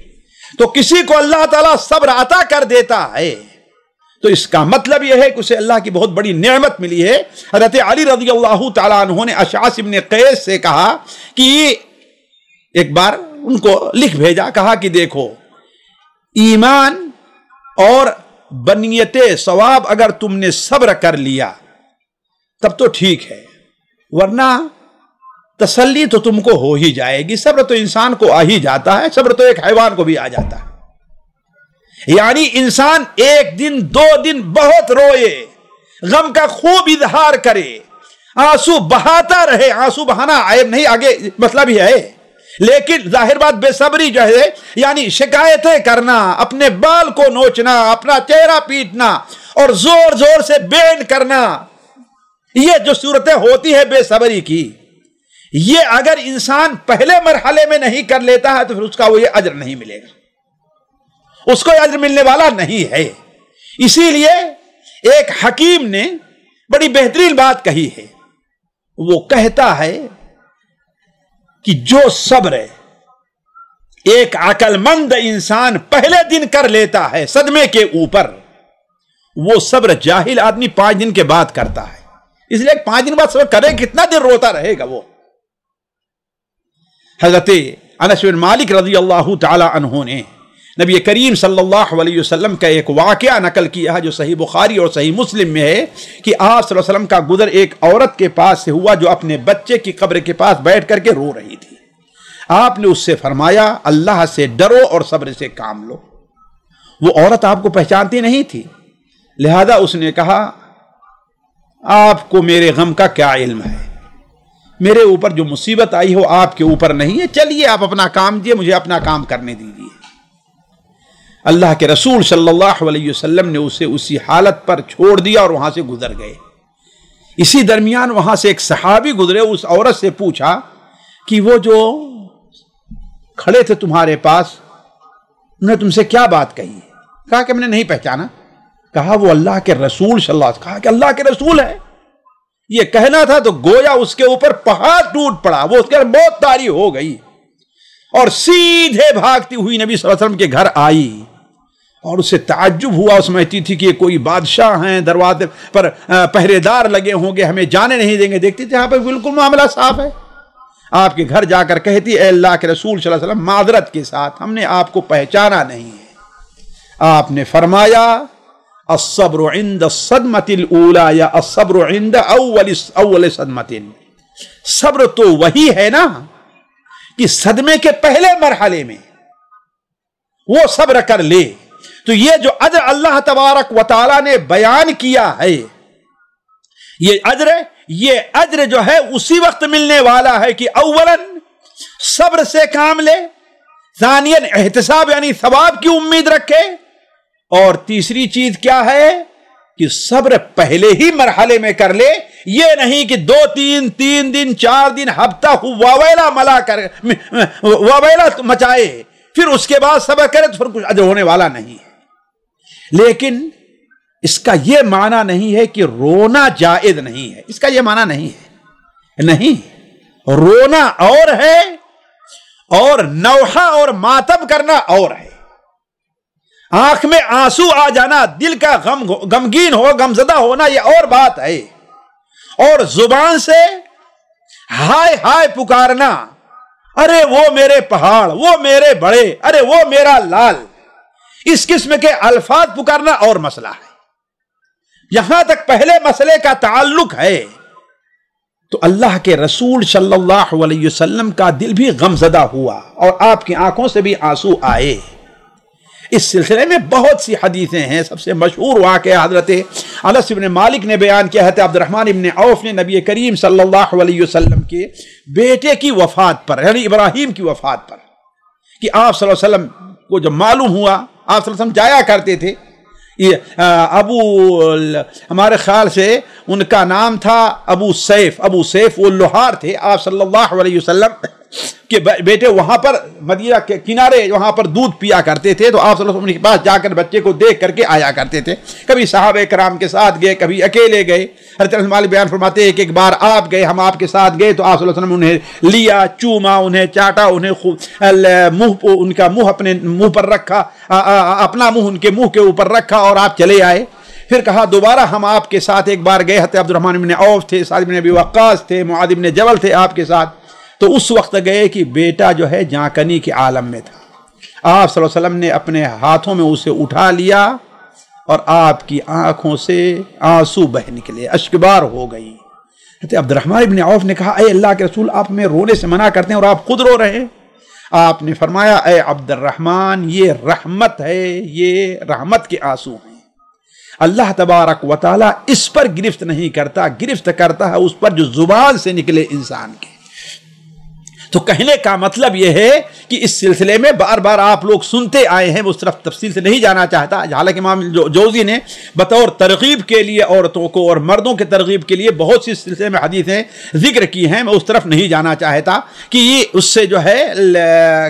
تو کسی کو اللہ تعالیٰ صبر عطا کر دیتا ہے تو اس کا مطلب یہ ہے کہ اسے اللہ کی بہت بڑی نعمت ملی ہے۔ حضرت علی رضی اللہ تعالیٰ عنہ نے اشعث ابن قیس سے کہا کہ ایک بار ان کو لکھ بھیجا، کہا کہ دیکھو ایمان اور بنیت ثواب اگر تم نے صبر کر لیا تب تو ٹھیک ہے، ورنہ تسلی تو تم کو ہو ہی جائے گی۔ صبر تو انسان کو آ ہی جاتا ہے، صبر تو ایک حیوان کو بھی آ جاتا ہے۔ یعنی انسان 1 دن 2 دن بہت روئے، غم کا خوب اظہار کرے، آنسو بہاتا رہے، آنسو بہانا عیب نہیں، آگے مطلب ہی ہے، لیکن ظاہر بات بے صبری جو ہے یعنی شکایتیں کرنا، اپنے بال کو نوچنا، اپنا چہرہ پیٹنا اور زور زور سے بین کرنا، یہ جو صورتیں ہوتی ہے بے صبری کی، یہ اگر انسان پہلے مرحلے میں نہیں کر لیتا ہے تو پھر اس کا وہ یہ اجر نہیں ملے گا، اس کو اجر ملنے والا نہیں ہے۔ اسی لیے ایک حکیم نے بڑی بہترین بات کہی ہے، وہ کہتا ہے کہ جو صبر ایک عقل مند انسان پہلے دن کر لیتا ہے صدمے کے اوپر، وہ صبر جاہل آدمی 5 دن کے بعد کرتا ہے۔ اس لیے 5 دن بعد صبر کرے، کتنا دن روتا رہے گا وہ۔ حضرت انس بن مالک رضی اللہ تعالی عنہ نے نبی کریم صلی اللہ علیہ وسلم کا ایک واقعہ نقل کیا ہے جو صحیح بخاری اور صحیح مسلم میں ہے کہ آپ صلی اللہ علیہ وسلم کا گزر ایک عورت کے پاس سے ہوا جو اپنے بچے کی قبر کے پاس بیٹھ کر کے رو رہی تھی۔ آپ نے اس سے فرمایا اللہ سے ڈرو اور صبر سے کام لو۔ وہ عورت آپ کو پہچانتی نہیں تھی، لہذا اس نے کہا آپ کو میرے غم کا کیا علم ہے، میرے اوپر جو مصیبت آئی ہو آپ کے اوپر نہیں ہے، چلیے آپ اپنا کام دیجیے، مجھے اپنا کام کرنے دیجیے۔ اللہ کے رسول صلی اللہ علیہ وسلم نے اسے اسی حالت پر چھوڑ دیا اور وہاں سے گزر گئے۔ اسی درمیان وہاں سے ایک صحابی گزرے، اس عورت سے پوچھا کہ وہ جو کھڑے تھے تمہارے پاس انہوں نے تم سے کیا بات کہی؟ کہا کہ میں نے نہیں پہچانا۔ کہا وہ اللہ کے رسول صلی اللہ علیہ وسلم۔ کہا کہ اللہ کے رسول ہے؟ یہ کہنا تھا تو گویا اس کے اوپر پہاڑ ٹوٹ پڑا، وہ اس کے بہت طاری ہو گئی اور سیدھے بھاگتی ہوئی نبی صلی اللہ علیہ وسلم کے گھر آئی اور اسے تعجب ہوا، وہ سمجھتی تھی کہ کوئی بادشاہ ہیں، دروازے پر پہرے دار لگے ہوں گے، ہمیں جانے نہیں دیں گے۔ دیکھتی تھی یہاں پر بالکل معاملہ صاف ہے۔ آپ کے گھر جا کر کہتی اے اللہ کے رسول صلی اللہ علیہ وسلم معذرت کے ساتھ ہم نے آپ کو پہچانا نہیں ہے۔ آپ نے فرمایا الصبر عند الصدمۃ الاولى یا الصبر عند اول صدمۃ، صبر تو وہی ہے نا کہ صدمے کے پہلے مرحلے میں وہ صبر کر لے۔ تو یہ جو اجر اللہ تبارک و تعالی نے بیان کیا ہے، یہ اجر جو ہے اسی وقت ملنے والا ہے کہ اولاً صبر سے کام لے، ثانیاً احتساب یعنی ثواب کی امید رکھے، اور تیسری چیز کیا ہے کہ صبر پہلے ہی مرحلے میں کر لے، یہ نہیں کہ 2 3 دن 4 دن ہفتہ واویلا مچائے پھر اس کے بعد صبر کرے تو پھر کچھ اجر ہونے والا نہیں ہے۔ لیکن اس کا یہ معنی نہیں ہے کہ رونا جائز نہیں ہے، اس کا یہ معنی نہیں ہے، نہیں، رونا اور ہے اور نوحہ اور ماتم کرنا اور ہے۔ آنکھ میں آنسو آ جانا، دل کا غمگین ہو، غمزدہ ہونا، یہ اور بات ہے، اور زبان سے ہائے ہائے پکارنا، ارے وہ میرے پہاڑ، وہ میرے بڑے، ارے وہ میرا لال، اس قسم کے الفاظ پکارنا اور مسئلہ ہے۔ یہاں تک پہلے مسئلے کا تعلق ہے تو اللہ کے رسول صلی اللہ علیہ وسلم کا دل بھی غمزدہ ہوا اور آپ کی آنکھوں سے بھی آنسو آئے۔ اس سلسلے میں بہت سی حدیثیں ہیں، سب سے مشہور واقعہ حضرت انس بن مالک نے بیان کیا ہے، عبد الرحمن بن عوف نے نبی کریم صلی اللہ علیہ وسلم کے بیٹے کی وفات پر یعنی ابراہیم کی وفات پر کہ آپ صلی اللہ علیہ وسلم کو جب معلوم ہوا، آپ صلی اللہ علیہ وسلم جایا کرتے تھے، ہمارے خیال سے ان کا نام تھا ابو سیف، وہ لوہار تھے، آپ صلی اللہ علیہ وسلم کہ بیٹے وہاں پر مدینہ کے کنارے وہاں پر دودھ پیا کرتے تھے، تو آپ صلی اللہ علیہ وسلم کے پاس جا کر بچے کو دیکھ کر کے آیا کرتے تھے، کبھی صحابہ کرام کے ساتھ گئے، کبھی اکیلے گئے۔ حضرت انس مالک بیان فرماتے ہیں کہ ایک بار آپ گئے، ہم آپ کے ساتھ گئے تو آپ صلی اللہ علیہ وسلم انہیں لیا، چوما، انہیں چاٹا، انہیں ان کا منہ اپنے منہ پر رکھا، اپنا منہ ان کے منہ کے اوپر رکھا اور آپ چلے آئے۔ پھر کہا دوبارہ ہم آپ کے ساتھ ایک بار گئے، حضرت عبد الرحمن بن عوف تھے، سعد بن ابی وقاص تھے، معاذ بن جبل تھے آپ کے ساتھ، تو اس وقت گئے کہ بیٹا جو ہے جانکنی کے عالم میں تھا۔ آپ صلی اللہ علیہ وسلم نے اپنے ہاتھوں میں اسے اٹھا لیا اور آپ کی آنکھوں سے آنسو بہ نکلے، اشکبار ہو گئی۔ حضرت عبد الرحمن بن عوف نے کہا اے اللہ کے رسول، آپ میں رونے سے منع کرتے ہیں اور آپ خود رو رہے ہیں۔ آپ نے فرمایا اے عبد الرحمن، یہ رحمت ہے، یہ رحمت کے آنسو ہیں۔ اللہ تبارک و تعالی اس پر گرفت نہیں کرتا، گرفت کرتا ہے اس پر جو زبان سے نکلے انسان کے۔ تو کہنے کا مطلب یہ ہے کہ اس سلسلے میں بار بار آپ لوگ سنتے آئے ہیں، میں اس طرف تفصیل سے نہیں جانا چاہتا، حالانکہ امام جوزی نے بطور ترغیب کے لیے عورتوں کو اور مردوں کے ترغیب کے لیے بہت سی سلسلے میں حدیثیں ذکر کی ہیں، میں اس طرف نہیں جانا چاہتا کہ یہ اس سے جو ہے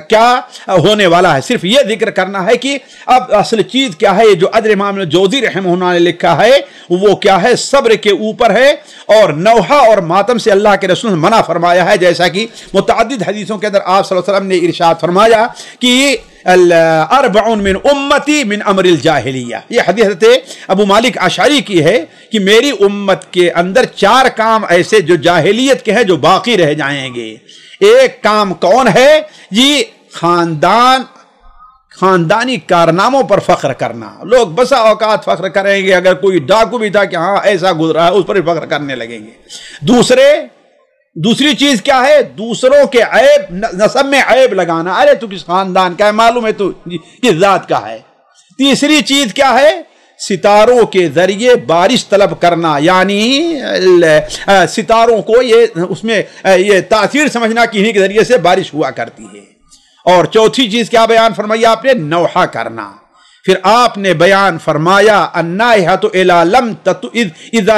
کیا ہونے والا ہے، صرف یہ ذکر کرنا ہے کہ اب اصل چیز کیا ہے۔ یہ جو اجر امام جوزی رحمہ اللہ نے لکھا ہے وہ کیا ہے، صبر کے اوپر ہے، اور نوحہ اور ماتم سے اللہ کے رسول نے منع فرمایا ہے، جیسا کہ متعدد متعدد حدیثوں کے اندر آپ صلی اللہ علیہ وسلم نے ارشاد فرمایا کہ اربعون من امتی من امر الجاہلیہ، یہ حدیث حضرت ابو مالک اشعری کی ہے کہ میری امت کے اندر 4 کام ایسے جو جاہلیت کے ہیں جو باقی رہ جائیں گے۔ ایک کام کون ہے؟ یہ خاندانی کارناموں پر فخر کرنا۔ لوگ بسا اوقات فخر کریں گے، اگر کوئی ڈاکو بھی تھا کہ ہاں ایسا گزرا ہے، اس پر فخر کرنے لگیں گے۔ دوسری چیز کیا ہے؟ دوسروں کے عیب، نسب میں عیب لگانا، ارے تو کس خاندان کا ہے، معلوم ہے تو کس ذات کا ہے۔ تیسری چیز کیا ہے؟ ستاروں کے ذریعے بارش طلب کرنا، یعنی ستاروں کو اس میں یہ تاثیر سمجھنا کہ انہی کے ذریعے سے بارش ہوا کرتی ہے۔ اور چوتھی چیز کیا بیان فرمایا آپ نے؟ نوحہ کرنا۔ پھر آپ نے بیان فرمایا النائحۃ اذا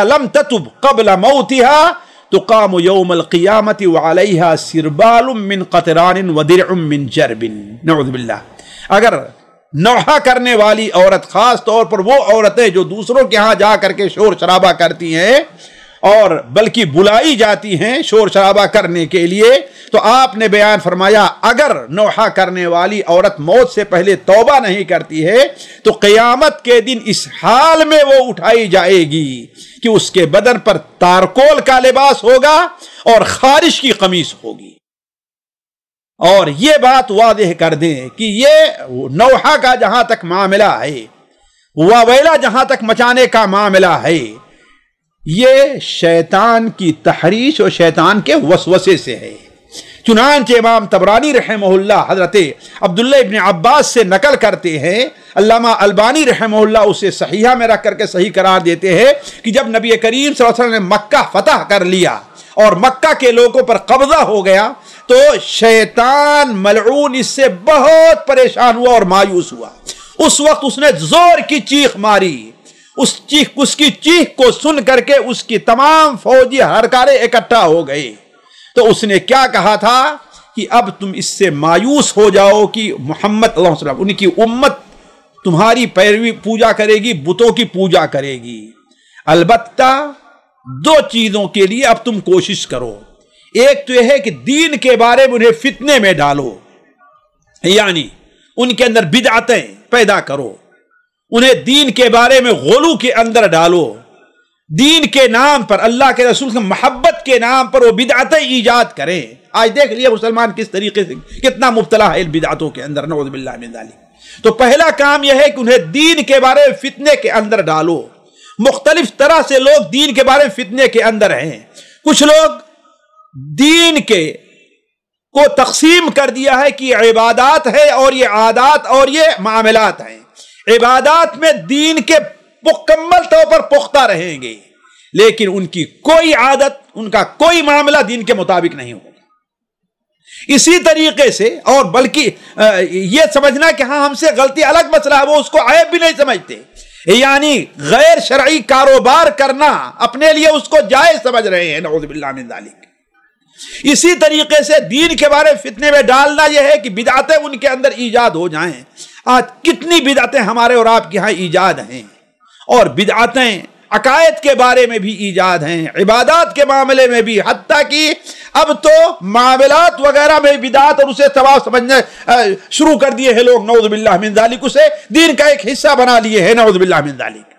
لم تتب قبل موتها تقام یوم القیامت وعلیہا سربال من قطران ودرع من جرب، نعوذ باللہ۔ اگر نوحہ کرنے والی عورت، خاص طور پر وہ عورتیں جو دوسروں کے ہاں جا کر کے شور شرابہ کرتی ہیں اور بلکہ بلائی جاتی ہیں شور شرابہ کرنے کے لیے، تو آپ نے بیان فرمایا اگر نوحہ کرنے والی عورت موت سے پہلے توبہ نہیں کرتی ہے تو قیامت کے دن اس حال میں وہ اٹھائی جائے گی کہ اس کے بدن پر تارکول کا لباس ہوگا اور خارش کی قمیص ہوگی۔ اور یہ بات واضح کر دیں کہ یہ نوحہ کا جہاں تک معاملہ ہے، واویلا جہاں تک مچانے کا معاملہ ہے، یہ شیطان کی تحریش اور شیطان کے وسوسے سے ہے۔ چنانچہ امام طبرانی رحمہ اللہ حضرت عبداللہ ابن عباس سے نقل کرتے ہیں، علامہ البانی رحمہ اللہ اسے صحیحہ میں رکھ کر کے صحیح قرار دیتے ہیں کہ جب نبی کریم صلی اللہ علیہ وسلم نے مکہ فتح کر لیا اور مکہ کے لوگوں پر قبضہ ہو گیا تو شیطان ملعون اس سے بہت پریشان ہوا اور مایوس ہوا۔ اس وقت اس نے زور کی چیخ ماری، اس کی چیخ کو سن کر کے اس کی تمام فوجی ہرکارے اکٹھا ہو گئے۔ تو اس نے کیا کہا تھا کہ اب تم اس سے مایوس ہو جاؤ کہ محمد اللہ علیہ وسلم، ان کی امت تمہاری پیروی پوجا کرے گی، بتوں کی پوجا کرے گی۔ البتہ 2 چیزوں کے لیے اب تم کوشش کرو۔ ایک تو یہ ہے کہ دین کے بارے میں انہیں فتنے میں ڈالو، یعنی ان کے اندر بدعتیں پیدا کرو، انہیں دین کے بارے میں غلو کے اندر ڈالو، دین کے نام پر، اللہ کے رسول کی محبت کے نام پر وہ بدعتیں ایجاد کریں۔ آج دیکھ لیے مسلمان کس طریقے سے کتنا مبتلا ہے ان بدعتوں کے اندر، نعوذ باللہ من ذالک۔ تو پہلا کام یہ ہے کہ انہیں دین کے بارے میں فتنے کے اندر ڈالو۔ مختلف طرح سے لوگ دین کے بارے میں فتنے کے اندر ہیں۔ کچھ لوگ دین کے کو تقسیم کر دیا ہے کہ یہ عبادات ہے اور یہ عادات اور یہ معاملات ہیں۔ عبادات میں دین کے مکمل طور پر پختہ رہیں گے، لیکن ان کی کوئی عادت، ان کا کوئی معاملہ دین کے مطابق نہیں ہوگا۔ اسی طریقے سے، اور بلکہ یہ سمجھنا کہ ہاں ہم سے غلطی الگ مسئلہ ہے، وہ اس کو عیب بھی نہیں سمجھتے، یعنی غیر شرعی کاروبار کرنا اپنے لیے اس کو جائز سمجھ رہے ہیں، نعوذ باللہ من ذالک۔ اسی طریقے سے دین کے بارے میں فتنے میں ڈالنا یہ ہے کہ بدعتیں ان کے اندر ایجاد ہو جائیں۔ آج کتنی بدعتیں ہمارے اور آپ کے ہاں ایجاد ہیں، اور بدعتیں عقائد کے بارے میں بھی ایجاد ہیں، عبادات کے معاملے میں بھی، حتیٰ کہ اب تو معاملات وغیرہ میں بدعت اور اسے ثواب سمجھنے شروع کر دیے ہیں لوگ، نعوذ باللہ من ذالک، اسے دین کا ایک حصہ بنا لیے ہیں، نعوذ باللہ من ذالک۔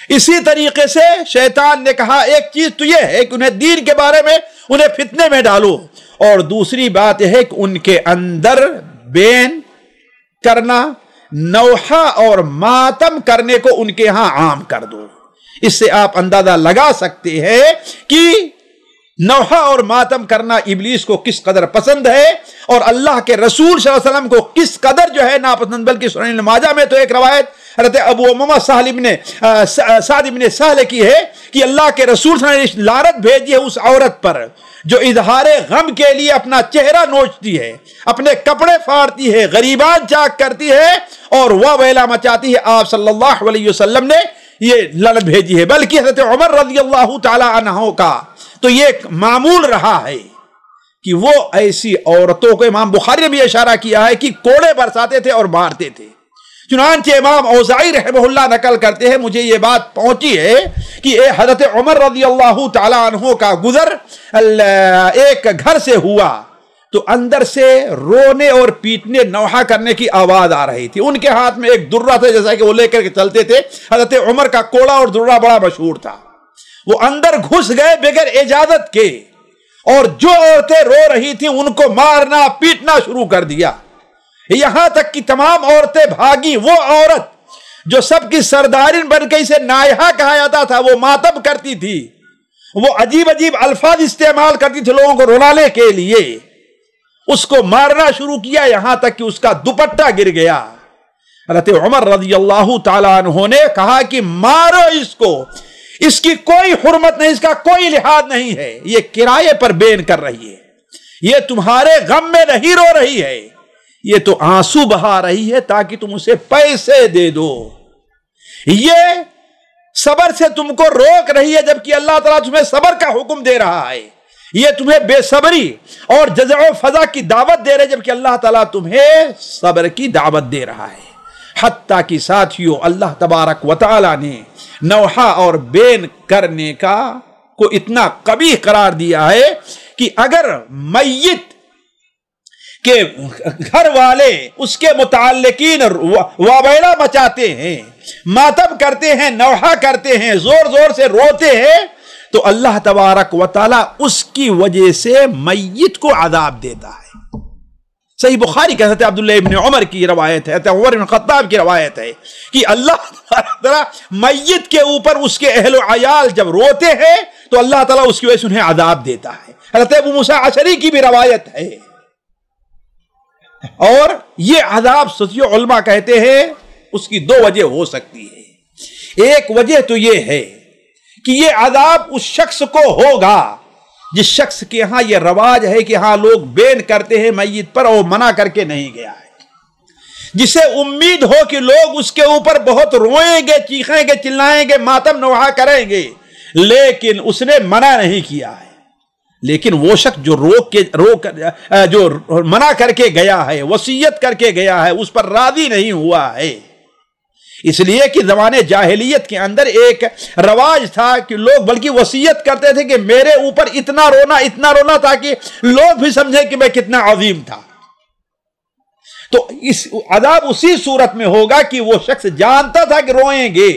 اسی طریقے سے شیطان نے کہا ایک چیز تو یہ ہے کہ انہیں دین کے بارے میں انہیں فتنے میں ڈالو، اور دوسری بات یہ ہے کہ ان کے اندر بین کرنا، نوحہ اور ماتم کرنے کو ان کے ہاں عام کر دو۔ اس سے آپ اندازہ لگا سکتے ہیں کہ نوحہ اور ماتم کرنا ابلیس کو کس قدر پسند ہے، اور اللہ کے رسول صلی اللہ علیہ وسلم کو کس قدر جو ہے ناپسند۔ بلکہ سنن ماجہ میں تو ایک روایت حضرت ابو امامہ سعد ابن سہل کی ہے کہ اللہ کے رسول صلی اللہ علیہ وسلم نے لعنت بھیجی ہے اس عورت پر جو اظہار غم کے لیے اپنا چہرہ نوچتی ہے، اپنے کپڑے پھاڑتی ہے، غریبان چاک کرتی ہے اور وہ ویلا مچاتی ہے۔ آپ صلی اللہ علیہ وسلم نے یہ لعنت بھیجی ہے۔ بلکہ حضرت عمر رضی اللہ تعالی عنہ کا تو یہ ایک معمول رہا ہے کہ وہ ایسی عورتوں کو، امام بخاری نے بھی اشارہ کیا ہے کہ کوڑے برساتے تھے اور مارتے تھے۔ چنانچہ امام اوزاعی رحمہ اللہ نقل کرتے ہیں، مجھے یہ بات پہنچی ہے کہ حضرت عمر رضی اللہ تعالی عنہ کا گزر ایک گھر سے ہوا تو اندر سے رونے اور پیٹنے نوحہ کرنے کی آواز آ رہی تھی. ان کے ہاتھ میں ایک درہ تھا جیسا کہ وہ لے کر کے چلتے تھے. حضرت عمر کا کوڑا اور درہ بڑا مشہور تھا. وہ اندر گھس گئے بغیر اجازت کے, اور جو عورتیں رو رہی تھیں ان کو مارنا پیٹنا شروع کر دیا. یہاں تک کہ تمام عورتیں بھاگی. وہ عورت جو سب کی سردارین بن کے اسے نائحہ کہا جاتا تھا, وہ ماتم کرتی تھی, وہ عجیب عجیب الفاظ استعمال کرتی تھی لوگوں کو رلانے کے لیے, اس کو مارنا شروع کیا, یہاں تک کہ اس کا دوپٹہ گر گیا. حضرت عمر رضی اللہ تعالیٰ عنہ نے کہا کہ مارو اس کو, اس کی کوئی حرمت نہیں, اس کا کوئی لحاظ نہیں ہے, یہ کرائے پر بین کر رہی ہے, یہ تمہارے غم میں نہیں رو رہی ہے, یہ تو آنسو بہا رہی ہے تاکہ تم اسے پیسے دے دو. یہ صبر سے تم کو روک رہی ہے جبکہ اللہ تعالیٰ تمہیں صبر کا حکم دے رہا ہے. یہ تمہیں بے صبری اور جزع و فضا کی دعوت دے رہے جبکہ اللہ تعالیٰ تمہیں صبر کی دعوت دے رہا ہے. حتیٰ کہ ساتھیوں اللہ تبارک و تعالیٰ نے نوحہ اور بین کرنے کو اتنا قبیح قرار دیا ہے کہ اگر میت کہ گھر والے اس کے متعلقین وابیلا مچاتے ہیں, ماتم کرتے ہیں, نوحہ کرتے ہیں, زور زور سے روتے ہیں, تو اللہ تبارک و تعالی اس کی وجہ سے میت کو عذاب دیتا ہے. صحیح بخاری کے حضرت عبداللہ ابن عمر کی روایت ہے, حضرت عمر بن خطاب کی روایت ہے کہ اللہ تعالی میت کے اوپر اس کے اہل و عیال جب روتے ہیں تو اللہ تعالیٰ اس کی وجہ سے انہیں عذاب دیتا ہے. حضرت ابو موسیٰ اشعری کی بھی روایت ہے. اور یہ عذاب سچیو علماء کہتے ہیں اس کی دو وجہ ہو سکتی ہے. ایک وجہ تو یہ ہے کہ یہ عذاب اس شخص کو ہوگا جس شخص کے ہاں یہ رواج ہے کہ ہاں لوگ بین کرتے ہیں میت پر اور منع کر کے نہیں گیا ہے, جسے امید ہو کہ لوگ اس کے اوپر بہت روئیں گے, چیخیں گے, چلائیں گے, ماتم نوحہ کریں گے, لیکن اس نے منع نہیں کیا ہے. لیکن وہ شخص جو منع کر کے گیا ہے, وصیت کر کے گیا ہے, اس پر راضی نہیں ہوا ہے. اس لیے کہ زمانے جاہلیت کے اندر ایک رواج تھا کہ لوگ بلکہ وصیت کرتے تھے کہ میرے اوپر اتنا رونا تاکہ لوگ بھی سمجھیں کہ میں کتنا عظیم تھا. تو اس عذاب اسی صورت میں ہوگا کہ وہ شخص جانتا تھا کہ روئیں گے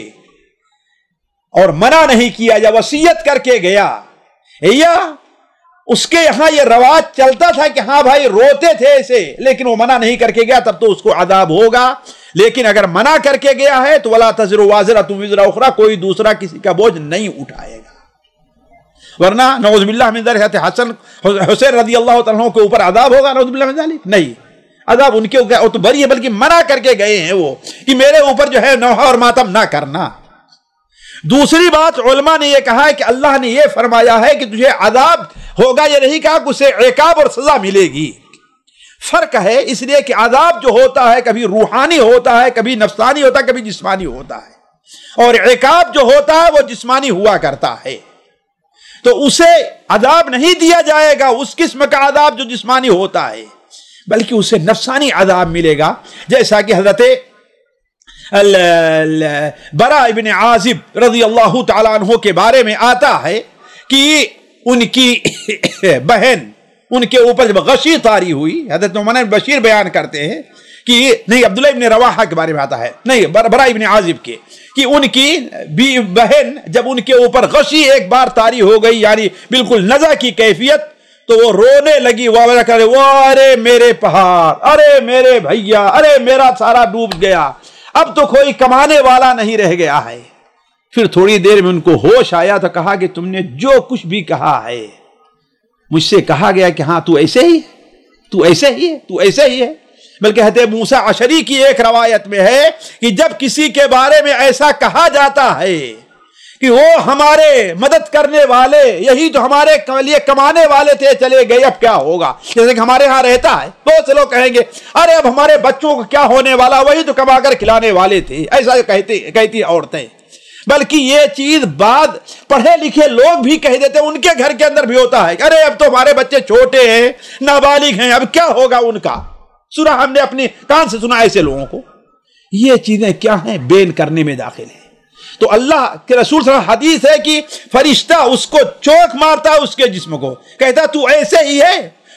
اور منع نہیں کیا, یا وصیت کر کے گیا, یا اس کے یہاں یہ رواج چلتا تھا کہ ہاں بھائی روتے تھے ایسے, لیکن وہ منع نہیں کر کے گیا, تب تو اس کو عذاب ہوگا. لیکن اگر منع کر کے گیا ہے تو وَلَا تَزِرُ وَازِرَةٌ وِزْرَ أُخْرَىٰ, کوئی دوسرا کسی کا بوجھ نہیں اٹھائے گا. ورنہ نعوذ باللہ من ذلک حسن حسین رضی اللہ تعالیٰ کے اوپر عذاب ہوگا, نعوذ باللہ من ذلک نہیں, عذاب ان کے اوپر تو بری ہے, بلکہ منع کر کے گئے ہیں وہ کہ میرے اوپر جو ہے نوحہ اور ماتم نہ کرنا. دوسری بات علماء نے یہ کہا ہے کہ اللہ نے یہ فرمایا ہے کہ تجھے عذاب ہوگا, یہ نہیں کہا کہ اسے عقاب اور سزا ملے گی. فرق ہے اس لیے کہ عذاب جو ہوتا ہے کبھی روحانی ہوتا ہے, کبھی نفسانی ہوتا ہے, کبھی جسمانی ہوتا ہے, اور عقاب جو ہوتا ہے وہ جسمانی ہوا کرتا ہے. تو اسے عذاب نہیں دیا جائے گا اس قسم کا عذاب جو جسمانی ہوتا ہے, بلکہ اسے نفسانی عذاب ملے گا. جیسا کہ حضرت برا ابن عازب رضی اللہ تعالیٰ عنہ کے بارے میں آتا ہے کہ ان کی بہن ان کے اوپر جب غشی طاری ہوئی, حضرت نعمان بن بشیر بیان کرتے ہیں کہ نہیں, عبداللہ ابن رواحہ کے بارے میں آتا ہے, نہیں برا ابن عازب کے, کہ ان کی بہن جب ان کے اوپر غشی ایک بار طاری ہو گئی, یعنی بالکل نزع کی کیفیت, تو وہ رونے لگی, ارے میرے پہاڑ, ارے میرے بھیا, ارے میرا سارا ڈوب گیا, اب تو کوئی کمانے والا نہیں رہ گیا ہے. پھر تھوڑی دیر میں ان کو ہوش آیا تو کہا کہ تم نے جو کچھ بھی کہا ہے مجھ سے کہا گیا کہ ہاں تو ایسے ہی ہے. بلکہ حضرت موسیٰ اشعری کی ایک روایت میں ہے کہ جب کسی کے بارے میں ایسا کہا جاتا ہے کہ وہ ہمارے مدد کرنے والے, یہی تو ہمارے لیے کمانے والے تھے, چلے گئے, اب کیا ہوگا. جیسے کہ ہمارے ہاں رہتا ہے, بہت سے لوگ کہیں گے ارے اب ہمارے بچوں کو کیا ہونے والا, وہی تو کما کر کھلانے والے تھے, ایسا کہتی عورتیں. بلکہ یہ چیز بعد پڑھے لکھے لوگ بھی کہہ دیتے, ان کے گھر کے اندر بھی ہوتا ہے, ارے اب تو ہمارے بچے چھوٹے ہیں, نابالغ ہیں, اب کیا ہوگا ان کا. سنا, ہم نے اپنے کان سے سنا ایسے لوگوں کو. یہ چیزیں کیا ہیں, بین کرنے میں داخل ہیں. تو اللہ کے رسول صلی اللہ علیہ وسلم حدیث ہے کہ فرشتہ اس کو چوک مارتا ہے اس کے جسم کو, کہتا تو ایسے ہی ہے,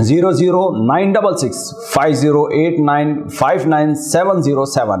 009665089597707।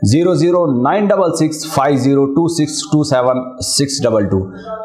009665026272622।